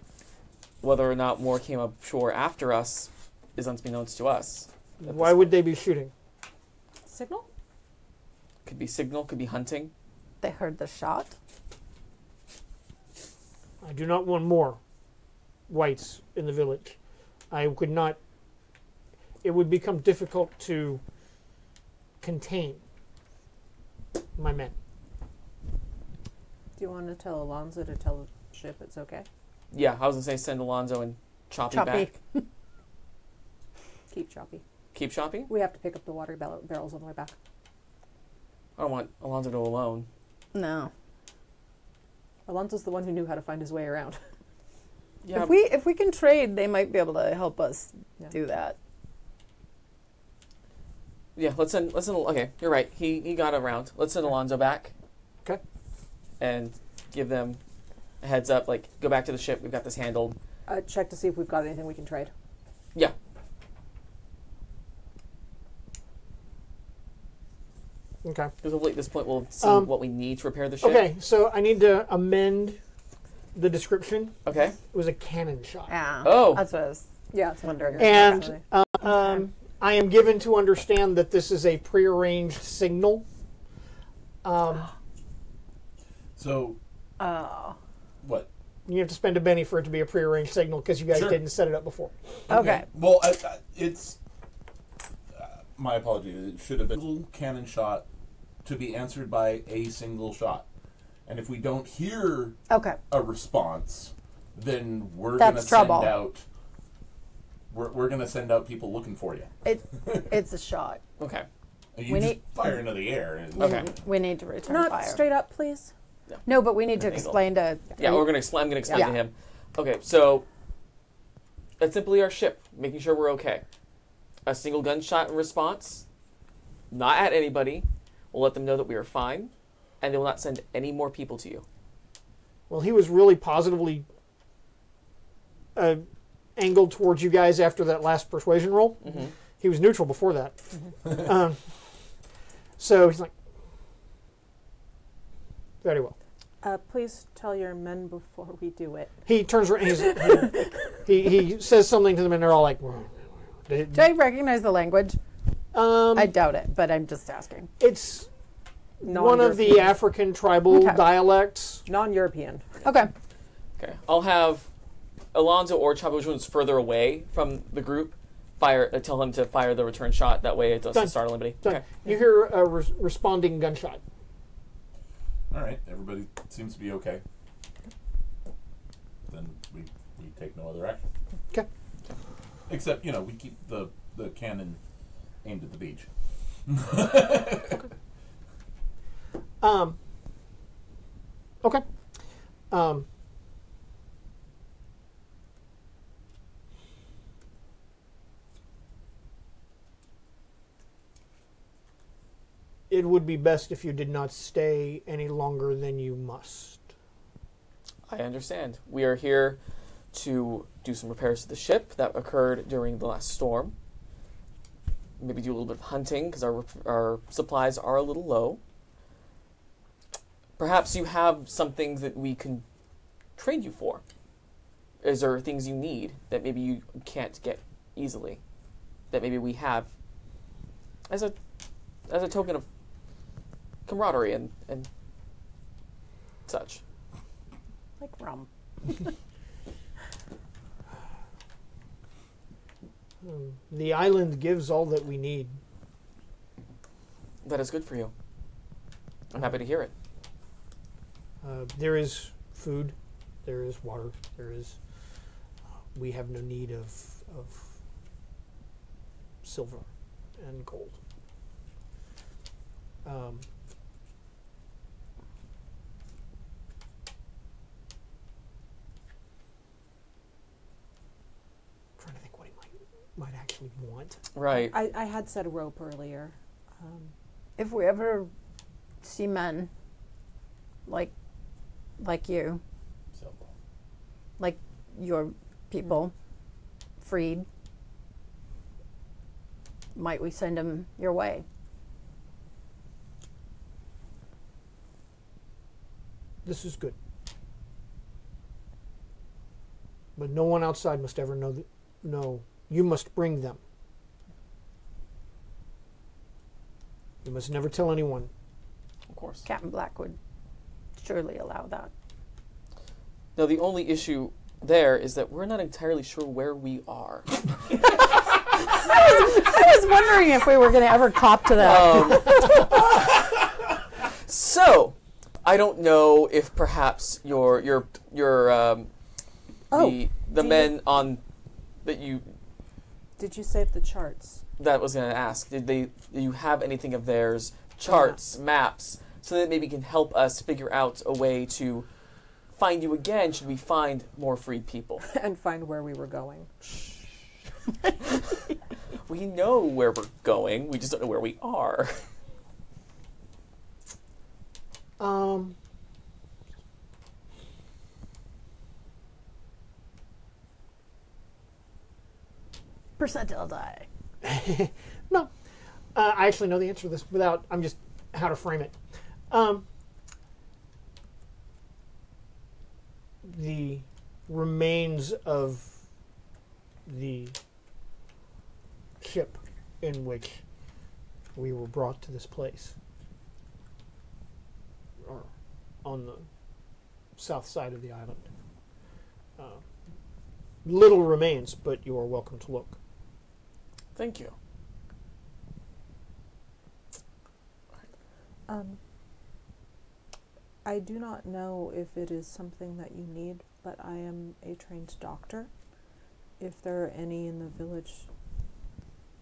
Whether or not more came ashore after us is unbeknownst to us. Why would they be shooting? Signal? Could be signal, could be hunting. They heard the shot. I do not want more whites in the village. I could not. It would become difficult to contain my men. Do you want to tell Alonzo to tell the ship it's okay? Yeah, I was gonna say send Alonzo and Choppy, Choppy. back. Keep choppy. Keep Choppy? We have to pick up the water barrels on the way back. I don't want Alonzo to go alone. No. Alonzo's the one who knew how to find his way around. Yeah, If we can trade, they might be able to help us Yeah. do that. yeah. Let's send. Okay, you're right. He got around. Let's send Alonzo back. Okay. And give them a heads up. Like, go back to the ship. We've got this handled. Check to see if we've got anything we can trade. Yeah. Okay. Because hopefully at this point we'll see what we need to repair the ship. Okay, so I need to amend the description. Okay. It was a cannon shot. Yeah. Oh. That's what I was Yeah, it's wondering. And I am given to understand that this is a prearranged signal. So, Oh. what? You have to spend a penny for it to be a prearranged signal because you guys Sure. didn't set it up before. Okay. Well, it's my apologies. It should have been a little cannon shot to be answered by a single shot. And if we don't hear Okay. a response, then we're That's going to trouble. send out. We're going to send out people looking for you. It's a shot. Okay. And you We just need- fire into the air. And Okay. We need to return Not fire. straight up, please. No, but we need to An angle. explain to. Yeah, we're gonna explain. I'm gonna explain Yeah. to him. Okay, so that's simply our ship, making sure we're okay. A single gunshot in response, not at anybody. We'll let them know that we are fine, and they will not send any more people to you. Well, he was really positively angled towards you guys after that last persuasion roll. Mm-hmm. He was neutral before that. So he's like, very well. Please tell your men before we do it. He turns around. He says something to them, and they're all like, Do I recognize the language? I I doubt it, but I'm just asking. it's one of the Non-European. African tribal Okay. dialects. Non-European. Okay. Okay, I'll have Alonzo or Chavo, which one's further away from the group, tell him to fire the return shot. That way it doesn't Done. startle anybody. Done. Okay. You hear a responding gunshot. All right, everybody seems to be okay. Then we take no other action. Okay. Except, we keep the cannon aimed at the beach. Okay. It would be best if you did not stay any longer than you must. I understand. We are here to do some repairs to the ship that occurred during the last storm. Maybe do a little bit of hunting because our supplies are a little low. Perhaps you have something that we can trade you for. Is there things you need that maybe you can't get easily? That maybe we have as a token of camaraderie and such. Like rum. The island gives all that we need. That is good for you. I'm happy to hear it. There is food, there is water, there is. We have no need of silver and gold. Trying to think what he might might actually want. Right. I had said a rope earlier. If we ever see men like you, like your people, freed, might we send them your way? This is good. But no one outside must ever know. No, you must bring them. You must never tell anyone. Of course. Captain Black would surely allow that. Now, the only issue there is that we're not entirely sure where we are. I was wondering if we were going to ever cop to that. So, I don't know if perhaps the men on that you Did you save the charts? that was going to ask, do you have anything of theirs, charts, maps, so that maybe can help us figure out a way to find you again should we find more freed people? And find where we were going. We know where we're going, we just don't know where we are. Percentile die. No. I actually know the answer to this without, I'm just how to frame it. The remains of the ship in which we were brought to this place are on the south side of the island. Little remains, but you are welcome to look. Thank you. I do not know if it is something that you need, but I am a trained doctor. If there are any in the village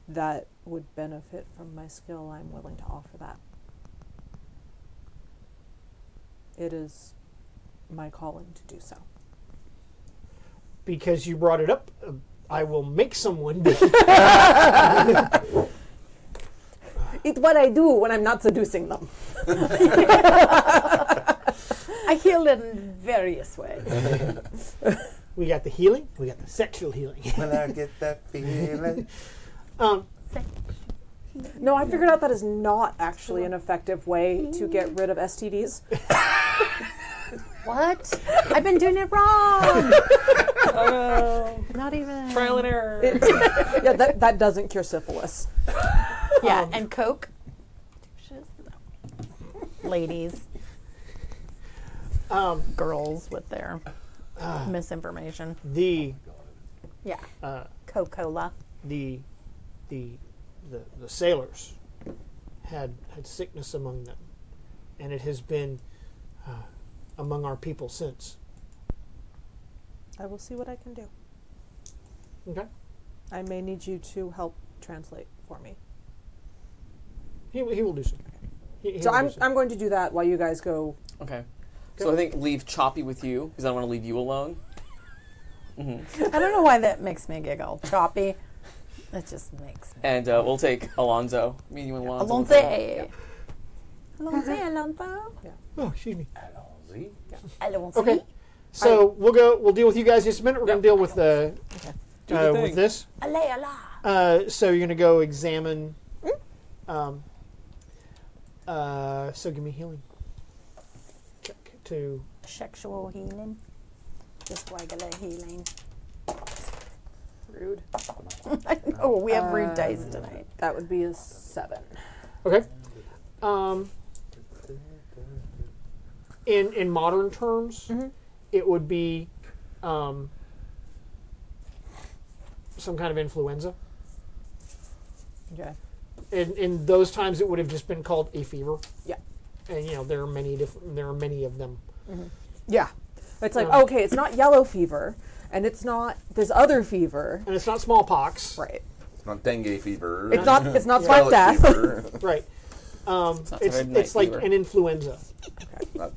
that would benefit from my skill, I'm willing to offer that. It is my calling to do so. Because you brought it up, I will make someone be. It's what I do when I'm not seducing them. I heal in various ways. We got the healing, we got the sexual healing. When I get that feeling. No, I figured out that is not actually an effective way to get rid of STDs. What? I've been doing it wrong. Oh no. Not even. Trial and error. Yeah, that doesn't cure syphilis. Yeah, and Coke. Ladies. Girls with their misinformation. The Yeah. Coca-Cola. the sailors had sickness among them, and it has been among our people since. I will see what I can do. Okay, I may need you to help translate for me. he will do so. He So will do I'm going to do that while you guys go. Okay. So I think leave Choppy with you, because I don't want to leave you alone. I don't know why that makes me giggle. Choppy. That just makes me. And we'll take Alonzo. Me and you and Alonzo. Alonso. Yeah. Alonso. Oh, excuse me. Alonso. Okay, so we'll deal with you guys in just a minute. We're going to deal with Do the thing. with this. Allah. So you're going to go examine. So give me healing. Check to. Sexual healing. Just regular healing. Rude. Oh, we have rude dice tonight. That would be a 7. Okay. In modern terms, it would be some kind of influenza. Okay. In those times, it would have just been called a fever. Yeah. And there are many of them. Yeah. It's like, okay, it's not yellow fever, and it's not this other fever. And it's not smallpox. Right. It's not dengue fever. It's not Scarlet Black Death. fever. Right. not It's red night like fever. an influenza. Not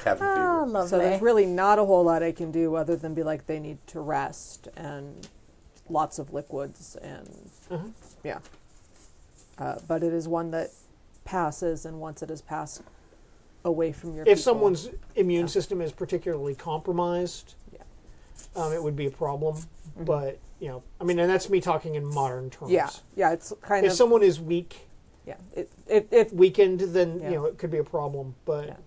cabin Oh, fever. So there's lovely. really not a whole lot I can do other than be like, they need to rest and lots of liquids and yeah. But it is one that passes, and once it has passed away from your If people, someone's immune system is particularly compromised, it would be a problem. But, I mean, and that's me talking in modern terms. yeah, it's kind If of someone is weak, if weakened, then, it could be a problem. But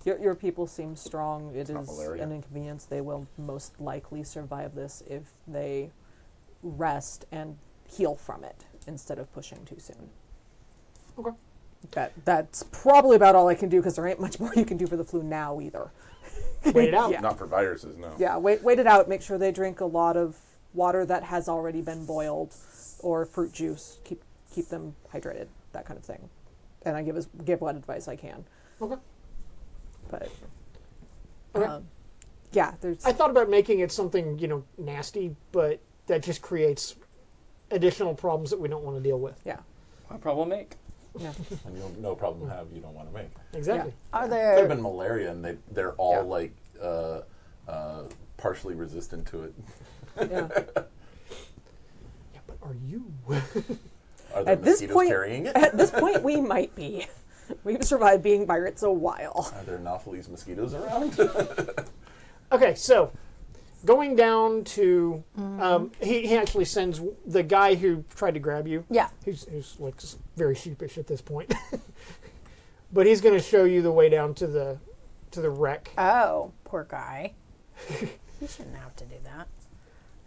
your people seem strong, it not is malaria. an inconvenience. They will most likely survive this if they rest and heal from it instead of pushing too soon. Okay. That's probably about all I can do, because there ain't much more you can do for the flu now either. wait it out. Yeah. Not for viruses, no. Yeah, wait it out. Make sure they drink a lot of water that has already been boiled, or fruit juice. Keep them hydrated, that kind of thing. And I give what advice I can. Okay. But Okay. yeah, there's I thought about making it something, nasty, but that just creates additional problems that we don't want to deal with. yeah. What problem make? Yeah. And you'll no problem have you don't want to make. Exactly. Are Could have there? been malaria, and they're all Yeah. like partially resistant to it. Yeah. Yeah, but are you? Are there At this mosquitoes point, carrying it? at this point, we might be. We've survived being pirates a while. Are there Anopheles mosquitoes around? Okay, so going down to, he actually sends the guy who tried to grab you. Yeah. Who's looks very sheepish at this point, but he's going to show you the way down to the wreck. Oh, poor guy. He shouldn't have to do that.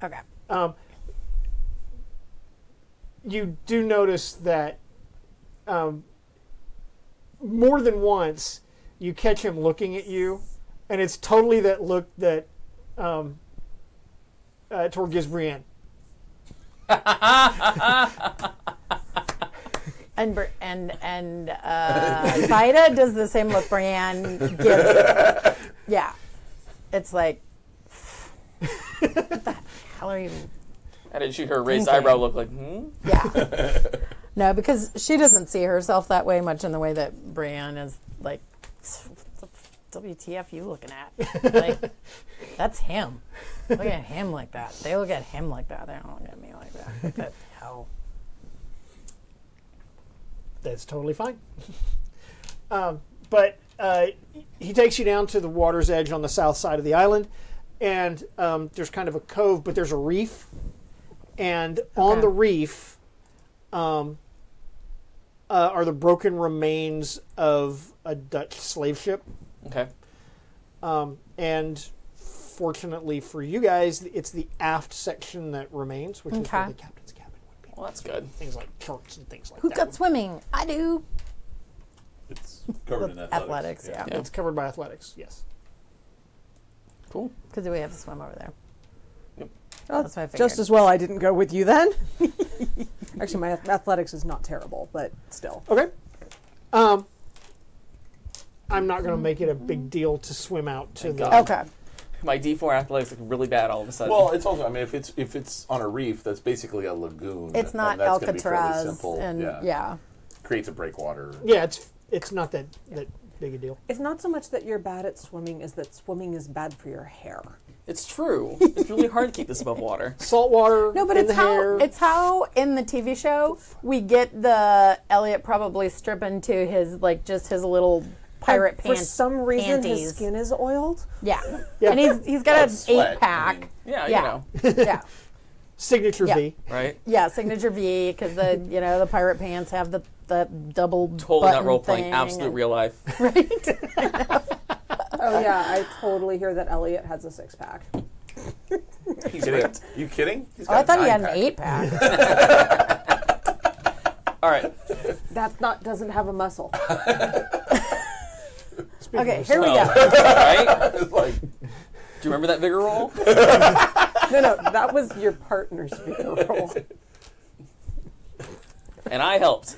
Okay. You do notice that more than once you catch him looking at you, and it's totally that look that Tor gives Brienne. And Vida does the same look Brienne gives. Yeah. It's like, what the hell are you? I didn't shoot her raised Okay. eyebrow look like, Yeah. No, because she doesn't see herself that way much in the way that Brienne is like, WTF you looking at? Like, that's him. Look at him like that. They look at him like that. They don't look at me like that. What the hell? That's totally fine. But he takes you down to the water's edge on the south side of the island, and there's kind of a cove, but there's a reef. And on the reef are the broken remains of a Dutch slave ship. okay. And fortunately for you guys, it's the aft section that remains, which is where Okay. the captain's cabin would be. Well, that's good. Things like charts and things like Who's that. got swimming? I do. It's covered in athletics. Yeah. It's covered by athletics, yes. Cool. Because we have to swim over there. Yep. That's what I figured. Just as well I didn't go with you then. Actually, my athletics is not terrible, but still. Okay. I'm not going to make it a big deal to swim out to Thank the. God. Okay. My D4 athletics look really bad all of a sudden. Well, it's also. I mean, if it's on a reef, that's basically a lagoon. It's not and that's gonna be fairly Alcatraz. simple. And yeah. Creates a breakwater. Yeah, it's not that big a deal. It's not so much that you're bad at swimming as that swimming is bad for your hair. it's true. It's really hard to keep this above water. Salt water. No, but in it's the hair. how in the TV show we get the Elliot probably stripping to his like just his little pirate For pants. some reason, panties. his skin is oiled. Yeah. Yeah. And he's got an sweat, 8-pack. I mean. Yeah, Yeah. you know, Yeah. Signature Yeah. V. right? Yeah, signature V because the pirate pants have the double Totally not button role playing. thing Absolute and- real life. right. Oh yeah, I totally hear that Elliot has a 6-pack. He's Kidding? ripped. You kidding? He's Oh, I got thought he had an 8-pack. All right. That doesn't have a muscle. Okay, here we go. Right? It's like, Do you remember that vigor roll? No, that was your partner's figure roll. And I helped.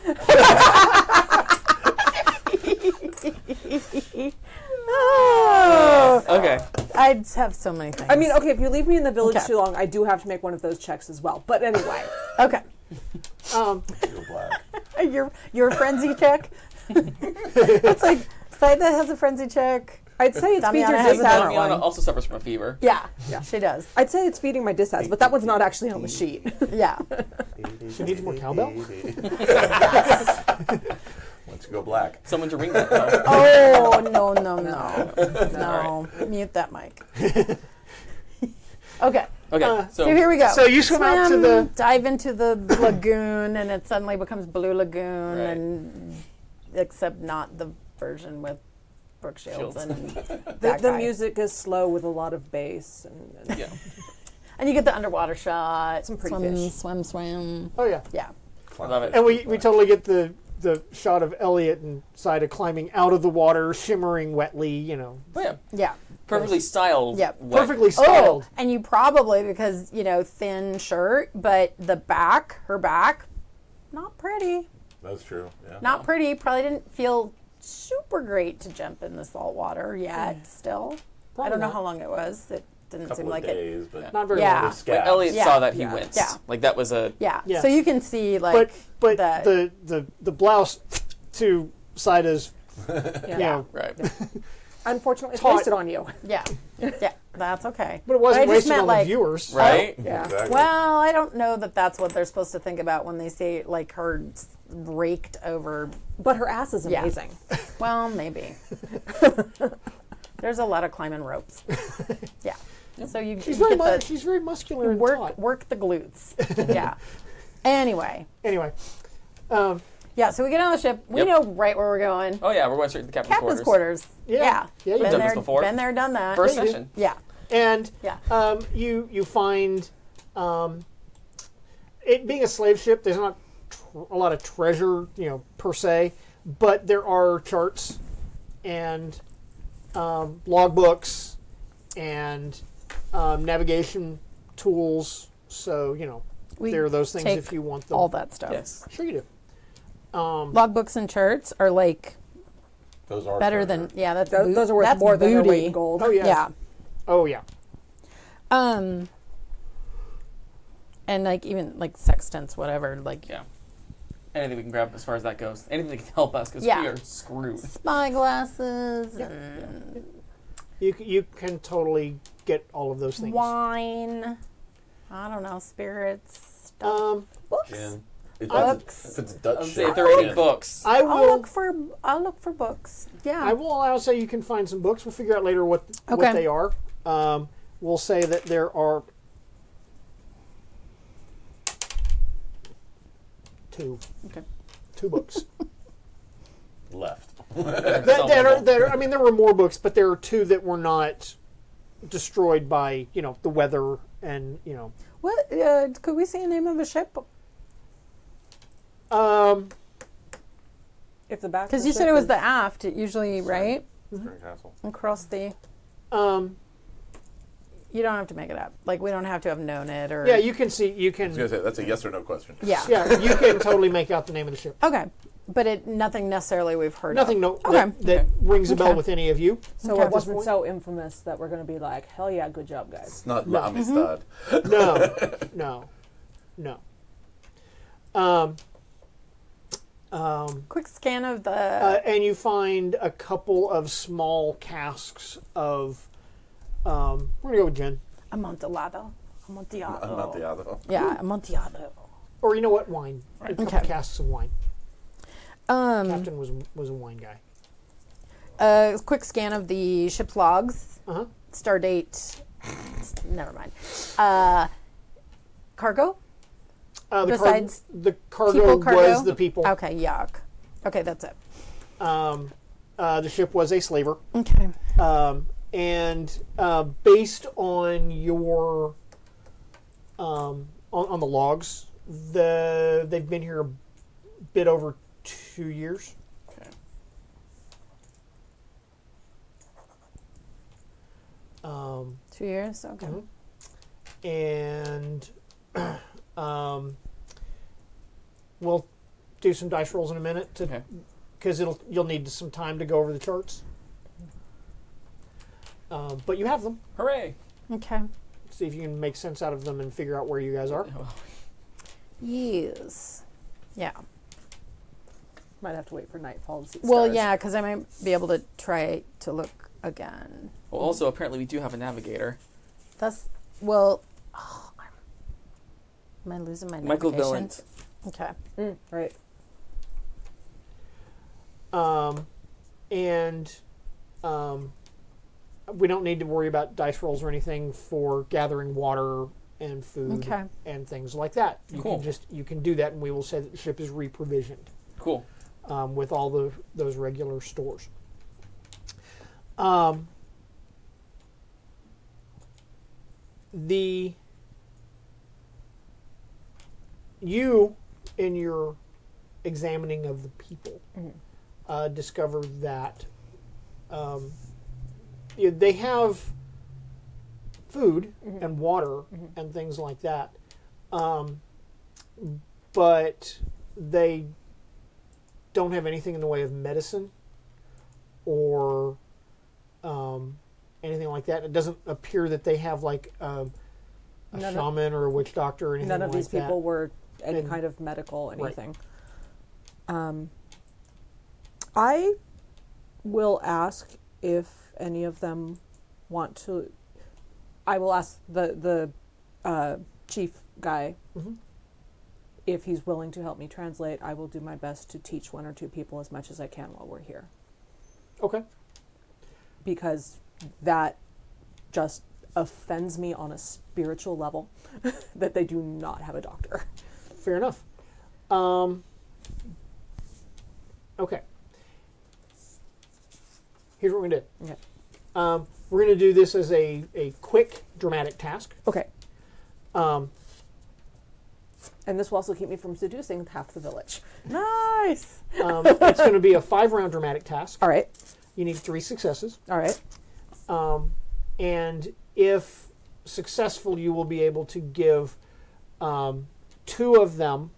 Oh, Okay. I have so many things. I mean, okay, if you leave me in the village Okay. too long, I do have to make one of those checks as well. But anyway, okay. you're black. Your frenzy check. It's like Saida has a frenzy check. I'd say it's feeding Damiana your has a different dissats. one. Damiana also suffers from a fever. Yeah, she does. I'd say it's feeding my dissats, but that one's not actually on the sheet. Yeah. She needs more cowbell. Once you go black. Someone to ring that bell. Oh, no. Mute that mic. Okay. Okay, So here we go. So you swim out to the- dive into the lagoon, and it suddenly becomes Blue Lagoon, Right. and except not the version with Brooke Shields Shields. and The that guy. music is slow with a lot of bass. And yeah. And you get the underwater shot. Some pretty swim, fish. swim. Oh yeah. Yeah. I love it. And we totally get the shot of Elliot and Saida climbing out of the water, shimmering wetly. You know, Oh, yeah. Yeah. Perfectly styled. Yeah, wet. perfectly Oh, styled. and you probably, because, thin shirt, but her back, not pretty. That's true. Yeah. Not pretty. Probably didn't feel super great to jump in the salt water yet, still. I don't know not. how long it was. It didn't Couple seem of like it. days, but Not very Yeah. long. the When scabs. Elliot Yeah. saw that, he Yeah. winced. Yeah. Like, that was a... Yeah. Yeah. So you can see, like, But that. the blouse to Saida's, you know, Right. unfortunately, it's Taut. wasted on you. Yeah. Yeah. That's okay. but it wasn't I just wasted meant, on like, the viewers. Right? Yeah. Exactly. Well, I don't know that that's what they're supposed to think about when they say, like, her raked over. But her ass is Yeah. amazing. Well, maybe. There's a lot of climbing ropes. Yeah. So you She's you very get she's very muscular and the taut. work the glutes. Yeah. Anyway. Anyway, Yeah, so we get on the ship. We Yep. know right where we're going. Oh, yeah, we're going straight to the captain's Captain's quarters. quarters. Yeah. Yeah. Yeah, you've Been done this there, before. Been there, done that. First Yeah, you do. session. Yeah. and Yeah. you find it being a slave ship. There's not a lot of treasure, per se, but there are charts and logbooks and navigation tools. So We there are those things take if you want them. all that stuff. Yes. Sure you do. Logbooks and charts are like Those are better treasure. than that's Those are worth that's more than their weight booty. in gold. Oh yeah. Yeah. Oh yeah. And like even like sextants, whatever, like Yeah. Anything we can grab as far as that goes. Anything that can help us, because Yeah. we are screwed. spyglasses and You can totally get all of those things. wine. I don't know, spirits, stuff. Books. Gin. Books. If it's Dutch I would shit, say if there are any gin. books. I I'll will. look for books. Yeah. I will allow say you can find some books. We'll figure out later what Okay. they are. We'll say that there are two. Okay. Two books. Left. I mean, there were more books, but there are two that were not destroyed by the weather and What could we see a name of a ship? If the back. Because you said it was the aft, usually, right? Spring Castle. Across the. You don't have to make it up. Like we don't have to have known it or. yeah, you can see you I was can gonna say that's a yes or no question. Yeah. yeah you can totally make out the name of the ship. Okay, but nothing necessarily we've heard. Nothing of. that rings a bell Okay. with any of you. So Okay. it wasn't so infamous that we're going to be like, hell yeah, good job, guys. It's not No. Amistad. No. Quick scan of the. And you find a couple of small casks of. We're gonna go with gin, Amontillado. Amontillado. Amontillado. Yeah, Amontillado. or you know what, wine. A couple Okay. casks of wine. Captain was a wine guy. Quick scan of the ship's logs. Uh huh. Star date. Never mind. Cargo. Besides the cargo people cargo? was the people. Okay, yuck. Okay, that's it. The ship was a slaver. Okay. And based on your on the logs, they've been here a bit over 2 years. Okay. 2 years. Okay. And we'll do some dice rolls in a minute Okay. because you'll need some time to go over the charts. But you have them. Hooray! Okay. See if you can make sense out of them and figure out where you guys are. Yes. Yeah. Might have to wait for nightfall to see Well, stars. yeah, because I might be able to try to look again. Well, also, apparently we do have a navigator. That's, well, am I losing my Michael navigation? Villant. Okay. Right. We don't need to worry about dice rolls or anything for gathering water and food Okay. and things like that. You Cool. you can do that, and we will say that the ship is reprovisioned Cool. with all those regular stores. You, in your examining of the people, discover that they have food and water and things like that, but they don't have anything in the way of medicine or anything like that. It doesn't appear that they have like a shaman or a witch doctor or anything like that. None of these people were any And- kind of medical Right. anything. I will ask if any of them want to. I will ask the chief guy if he's willing to help me translate. I will do my best to teach one or two people as much as I can while we're here, Okay. because that just offends me on a spiritual level that they do not have a doctor. Fair enough. Okay. Here's what we're going to do. Okay. We're going to do this as a quick, dramatic task. Okay. And this will also keep me from seducing half the village. Nice. It's going to be a 5-round dramatic task. All right. You need 3 successes. All right. And if successful, you will be able to give 2 of them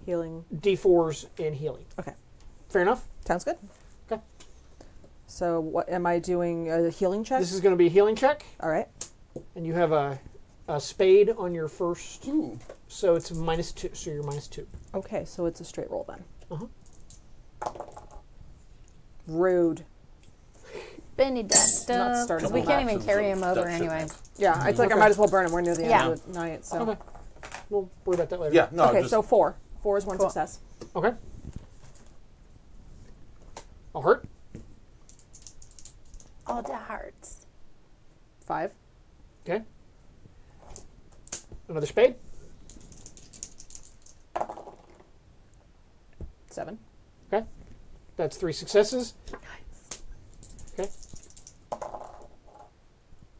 Healing. D4s in healing. Okay. Fair enough? Sounds good. Okay. So what am I doing? A healing check? This is going to be a healing check, All right. and you have a spade on your first. Ooh. So it's -2. So you're -2. Okay, so it's a straight roll then. Uh-huh. Rude. Benedetta. Not starting Because we with can't even actions carry of him over deduction. anyway. Yeah, it's like I Okay. might as well burn him. We're near the Yeah. end of the night. So. Okay. We'll worry about that later. Yeah, no, Okay, just so 4. 4 is one Cool. success. Okay. I'll hurt. All the hearts. 5. Okay. Another spade. 7. Okay. That's 3 successes. Okay.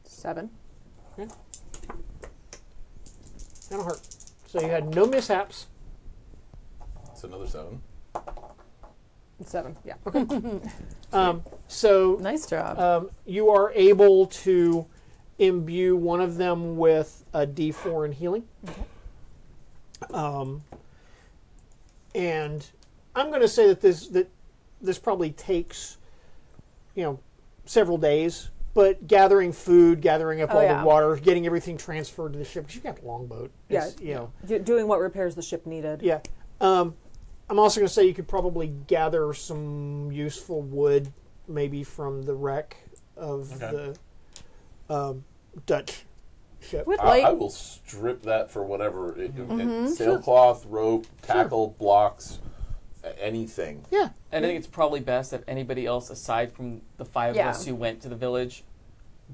7. Okay. And a heart. So you had no mishaps. it's another 7. 7. Yeah. So Nice job. you are able to imbue one of them with a D4 in healing. And I'm going to say that this probably takes, several days. But gathering food, gathering up all yeah. the water, getting everything transferred to the ship, because you've got a longboat. Yeah. It's, Doing what repairs the ship needed. Yeah. I'm also going to say you could probably gather some useful wood, maybe from the wreck of Okay. the Dutch ship. With I like, will strip that for whatever. Sailcloth, rope, tackle, blocks, anything. Yeah. And I think it's probably best that anybody else, aside from the 5 Yeah. of us who went to the village,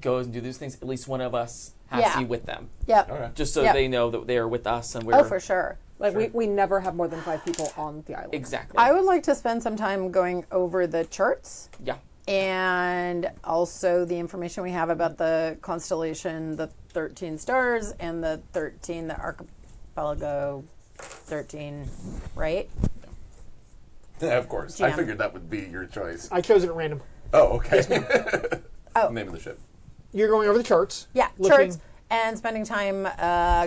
goes and do these things. At least one of us has Yeah. to be with them, yep. All right. just so Yep. they know that they are with us and we're Oh, for sure. Like we never have more than 5 people on the island. exactly. I would like to spend some time going over the charts yeah. and also the information we have about the constellation, the 13 stars, and the archipelago 13, right? Yeah, of course. I Jam. figured that would be your choice. I chose it at random. Oh, okay. Oh. Name of the ship. You're going over the charts. Yeah, Looking- charts and spending time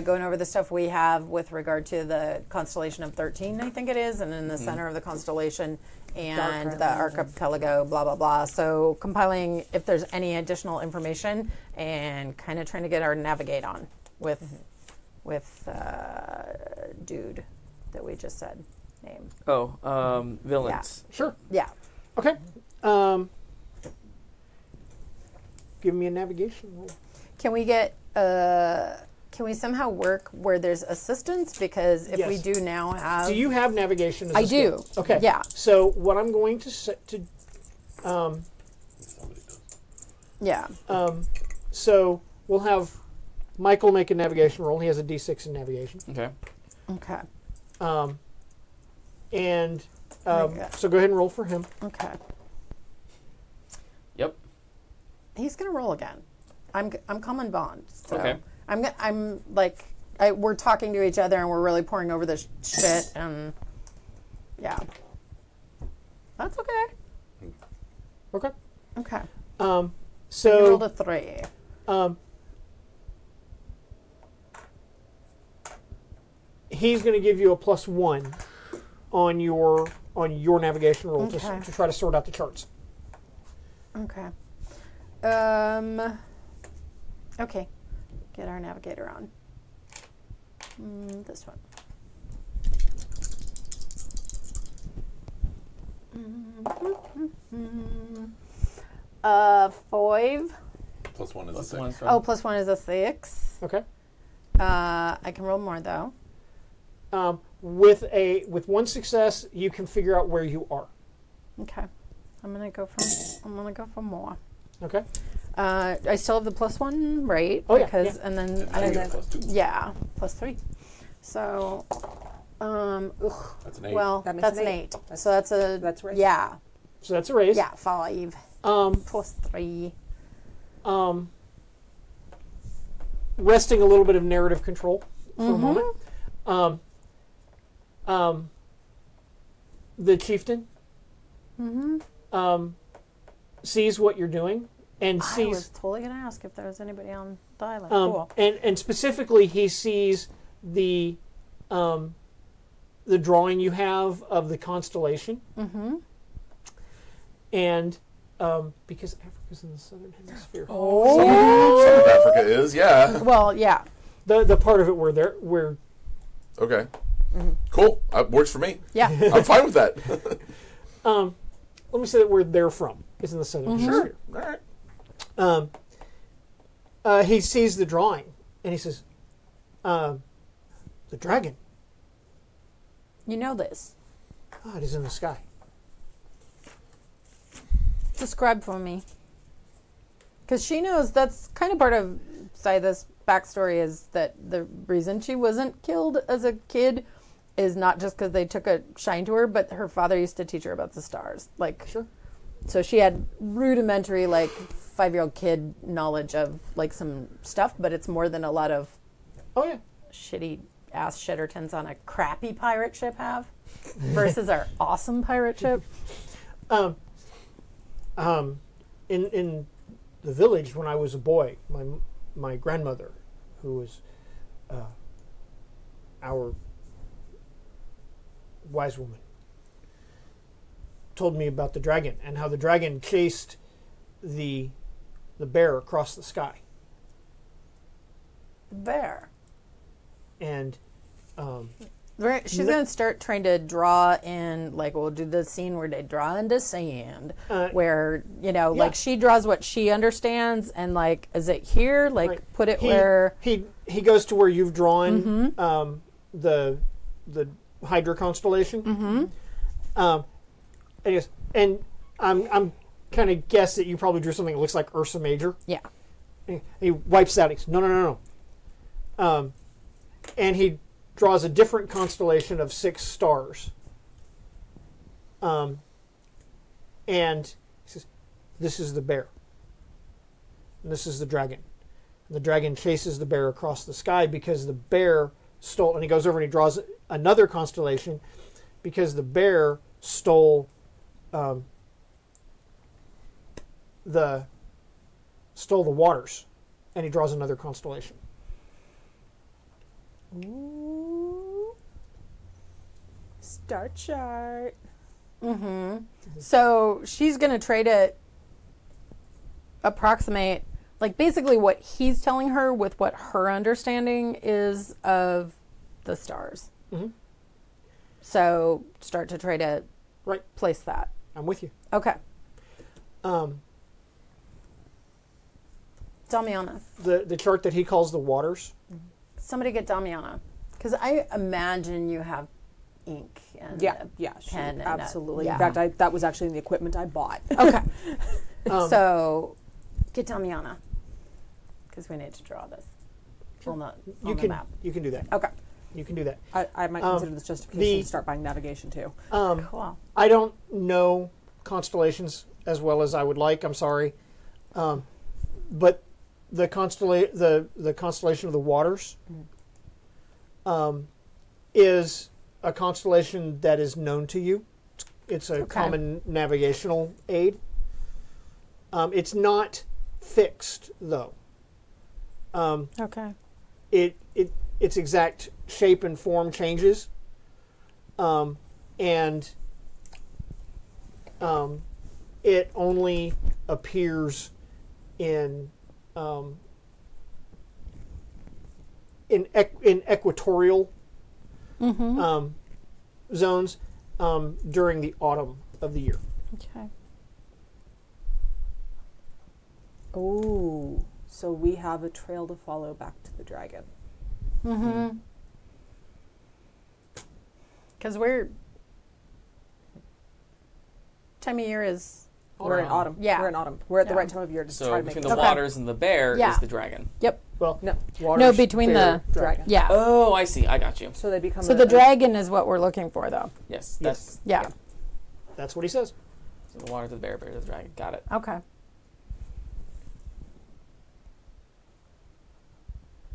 going over the stuff we have with regard to the constellation of 13, I think it is, and in the center of the constellation and Dark the Island. archipelago, blah, blah, blah. So compiling if there's any additional information and kind of trying to get our navigate on with dude that we just said name. Oh, villains. Sure. Yeah. Okay. Give me a navigation roll. Can we get can we somehow work where there's assistance? Because if we Yes. do now have... Do you have navigation as I a skill? do. Okay. Yeah. So what I'm going to set to Somebody does. Yeah. so we'll have Michael make a navigation roll. He has a D6 in navigation. Okay. Okay. And Okay. so go ahead and roll for him. Okay. Yep. He's gonna roll again. I'm common bond. So Okay. I'm like we're talking to each other and we're really pouring over this shit and yeah. That's okay. Okay. Okay. You So rolled a 3. he's going to give you a +1 on your navigation roll Okay. to try to sort out the charts. Okay. Okay. Get our navigator on. This one. Five. +1 is a Plus 6. one from. Oh, +1 is a 6. Okay. I can roll more though. With one success, you can figure out where you are. Okay. I'm gonna go for more. Okay. I still have the +1, right? Oh, yeah, Because yeah. and then And now you get +2. yeah, +3. So, That's an 8. well, That makes that's an an 8. 8. So that's That's right. Yeah, So that's a raise. yeah, 5 Um, +3. resting a little bit of narrative control for a moment. The chieftain sees what you're doing and I sees was totally gonna ask if there was anybody on the island. Cool. and specifically he sees the drawing you have of the constellation. And because Africa's in the southern hemisphere. Some of Africa is, yeah. Well, yeah. The part of it where Okay. Cool. Works for me. Yeah. I'm fine with that. let me say that where they're from is in the southern hemisphere. All right. He sees the drawing and he says, "The dragon. You know this. Oh, it is in the sky." Describe for me. Because she knows that's kind of part of Scytha's backstory is that the reason she wasn't killed as a kid is not just because they took a shine to her, but her father used to teach her about the stars. Like, Sure. so she had rudimentary, like, 5-year-old kid knowledge of, like, some stuff, but it's more than a lot of Oh yeah. shitty ass shittertons on a crappy pirate ship have versus our awesome pirate ship. In the village when I was a boy, my grandmother, who was our wise woman, told me about the dragon and how the dragon chased the bear across the sky. There. And She's going to start trying to draw in, like, we'll do the scene where they draw into sand, where, you know, yeah. like, she draws what she understands, and, like, is it here? Like, right. put it he, where... he goes to where you've drawn the Hydra constellation. And he goes, and I'm kind of guess that you probably drew something that looks like Ursa Major. Yeah. And he wipes that. He says, no. And he draws a different constellation of 6 stars. And he says, this is the bear. And this is the dragon. And the dragon chases the bear across the sky because the bear stole, and he goes over and he draws another constellation because the bear stole the waters. And he draws another constellation. Star chart. So she's going to try to approximate, like, basically what he's telling her with what her understanding is of the stars. So start to try to Right. place that. I'm with you. Okay. Um, Damiana. the chart that he calls the waters. Somebody get Damiana. Because I imagine you have ink and Yeah, a yeah, pen. And absolutely. yeah. In fact, that was actually in the equipment I bought. Okay. So get Damiana. Because we need to draw this on the map. You can do that. Okay. You can do that. I might consider this justification to start buying navigation too. Cool. I don't know constellations as well as I would like. I'm sorry, but the constellation of the waters is a constellation that is known to you. It's a common navigational aid. It's not fixed though. Okay. Its exact shape and form changes, and it only appears in equatorial zones during the autumn of the year. Okay. Oh, so we have a trail to follow back to the dragon. Mm-hmm. Because we're time of year is We're in autumn. Yeah. We're in autumn. We're at the Yeah. right time of year to So try to make between the Okay. waters and the bear Yeah. is the dragon. yep. Well, No. waters, No, between bear, the dragon. yeah. Oh, I see. I got you. So they become So the dragon is what we're looking for, though. Yes, that's Yeah. That's what he says. so the water to the bear, bear to the dragon. Got it. Okay.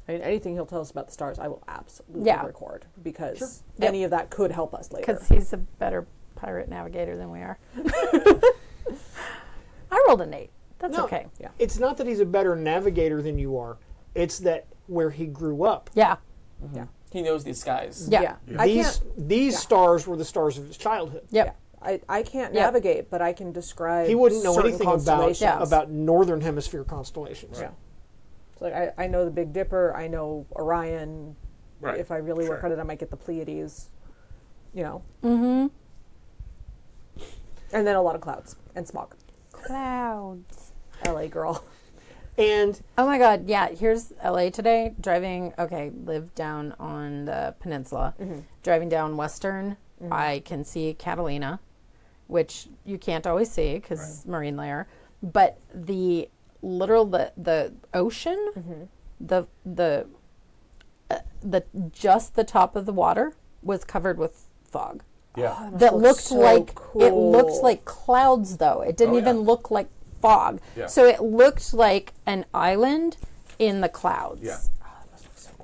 I mean, anything he'll tell us about the stars, I will absolutely Yeah. record because Sure. Yep. any of that could help us later. Because he's a better pirate navigator than we are. I rolled an 8. That's No. okay. Yeah. It's not that he's a better navigator than you are. It's that where he grew up. Yeah. Yeah. He knows these skies. Yeah. I These can't. stars were the stars of his childhood. Yep. I can't Yep. navigate, but I can describe. He wouldn't know certain anything constellations. about northern hemisphere constellations. Yeah. So like I know the Big Dipper. I know Orion. Right. If I really work on it, I might get the Pleiades. You know. Mm-hmm. And then a lot of clouds and smog. Clouds. LA girl. And Oh my God. Yeah. Here's LA today. Driving. Okay. Live down on the peninsula. Driving down Western. I can see Catalina, which you can't always see because marine layer. But the ocean, the just the top of the water was covered with fog. Yeah. That looked so like it cool. looked like clouds though. It didn't Oh, even yeah. look like fog. Yeah. So it looked like an island in the clouds. Yeah.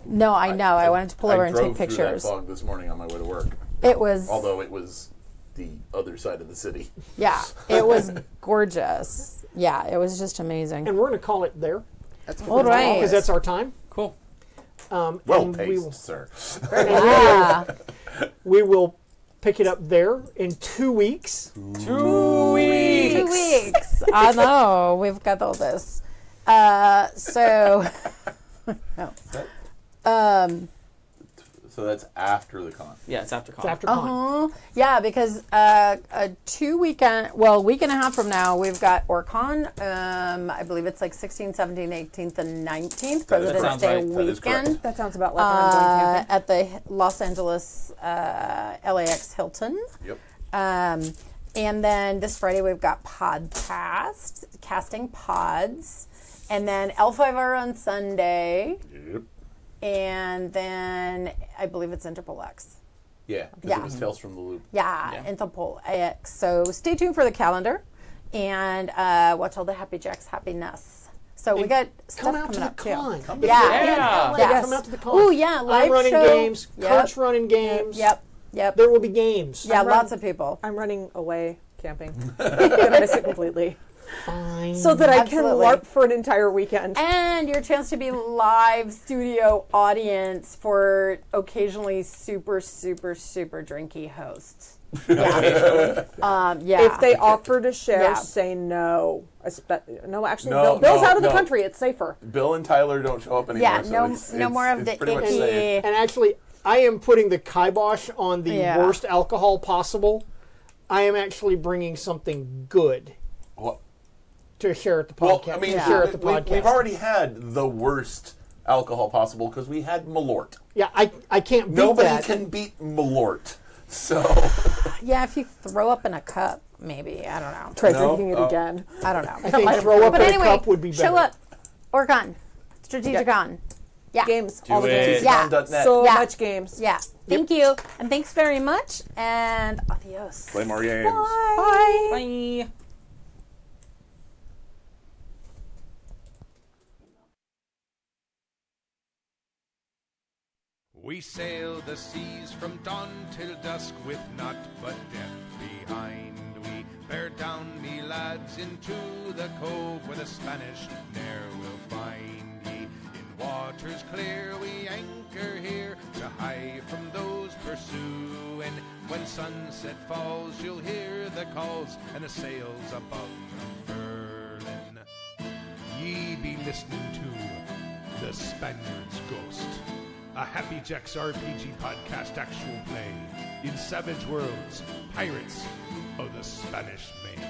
No, I know. I wanted to pull over and take drove through pictures. that fog this morning on my way to work. It was Although it was the other side of the city. yeah, it was gorgeous. Yeah, it was just amazing. we're going to call it there All right. because that's our time. Cool. Well and paced, sir. Yeah. we will pick it up there in 2 weeks. 2 weeks. 2 weeks. I know. We've got all this. So So that's after the con. Yeah, it's after con. It's after con. yeah, because week and a half from now, we've got Orcon. I believe it's like 16th, 17th, 18th, and 19th, President's sounds Day right. That is correct. weekend. That sounds about like when I'm going camping. At the Los Angeles LAX Hilton. Yep. And then this Friday we've got Podcast, casting pods. And then L5R on Sunday. Yep. And then I believe it's Interpol X. Yeah, because Yeah. it was Tales from the Loop. Yeah, Yeah. Interpol X. So stay tuned for the calendar and watch all the Happy Jacks happiness. So we got stuff Come out to coming the up too. con. Yeah. Yeah. Yes. Come out to the con. Oh yeah, live I'm running show. games. Yep. Kurt's running games. Yep. Yep. There will be games. Yeah, I'm lots running- of people. I'm running away camping. Gonna miss it completely. Fine. So that I Absolutely. can LARP for an entire weekend. And your chance to be live studio audience for occasionally super, super, super drinky hosts. Yeah. Yeah. If they offer to share, Yeah. say no. No, actually, No, Bill's no, out of the no. country. It's safer. Bill and Tyler don't show up anymore. Yeah, so no, it's, no more of it's the pretty much icky. safe. And actually, I am putting the kibosh on the Yeah. worst alcohol possible. I am actually bringing something good Well, to share at the well, podcast. I mean, to share at the we, podcast. we've already had the worst alcohol possible because we had Malort. Yeah, I can't beat Nobody that. can beat Malort. So Yeah, if you throw up in a cup, maybe. I don't know. Try No, drinking it again. I don't know. I think throw up But in anyway, a cup would be better. show up. Orcon. Strategicon. Yeah. Games. do All the games. it. Yeah. Strategicon.net. So Yeah. much games. Yeah. Thank you. And thanks very much. And adios. Play more games. Bye. Bye. We sail the seas from dawn till dusk with naught but death behind. We bear down, me lads, into the cove where the Spanish ne'er will find ye. In waters clear we anchor here to hide from those pursuing. When sunset falls you'll hear the calls and the sails above furling. Ye be listening to The Spaniard's Ghost, a Happy Jacks RPG podcast actual play in Savage Worlds, Pirates of the Spanish Main.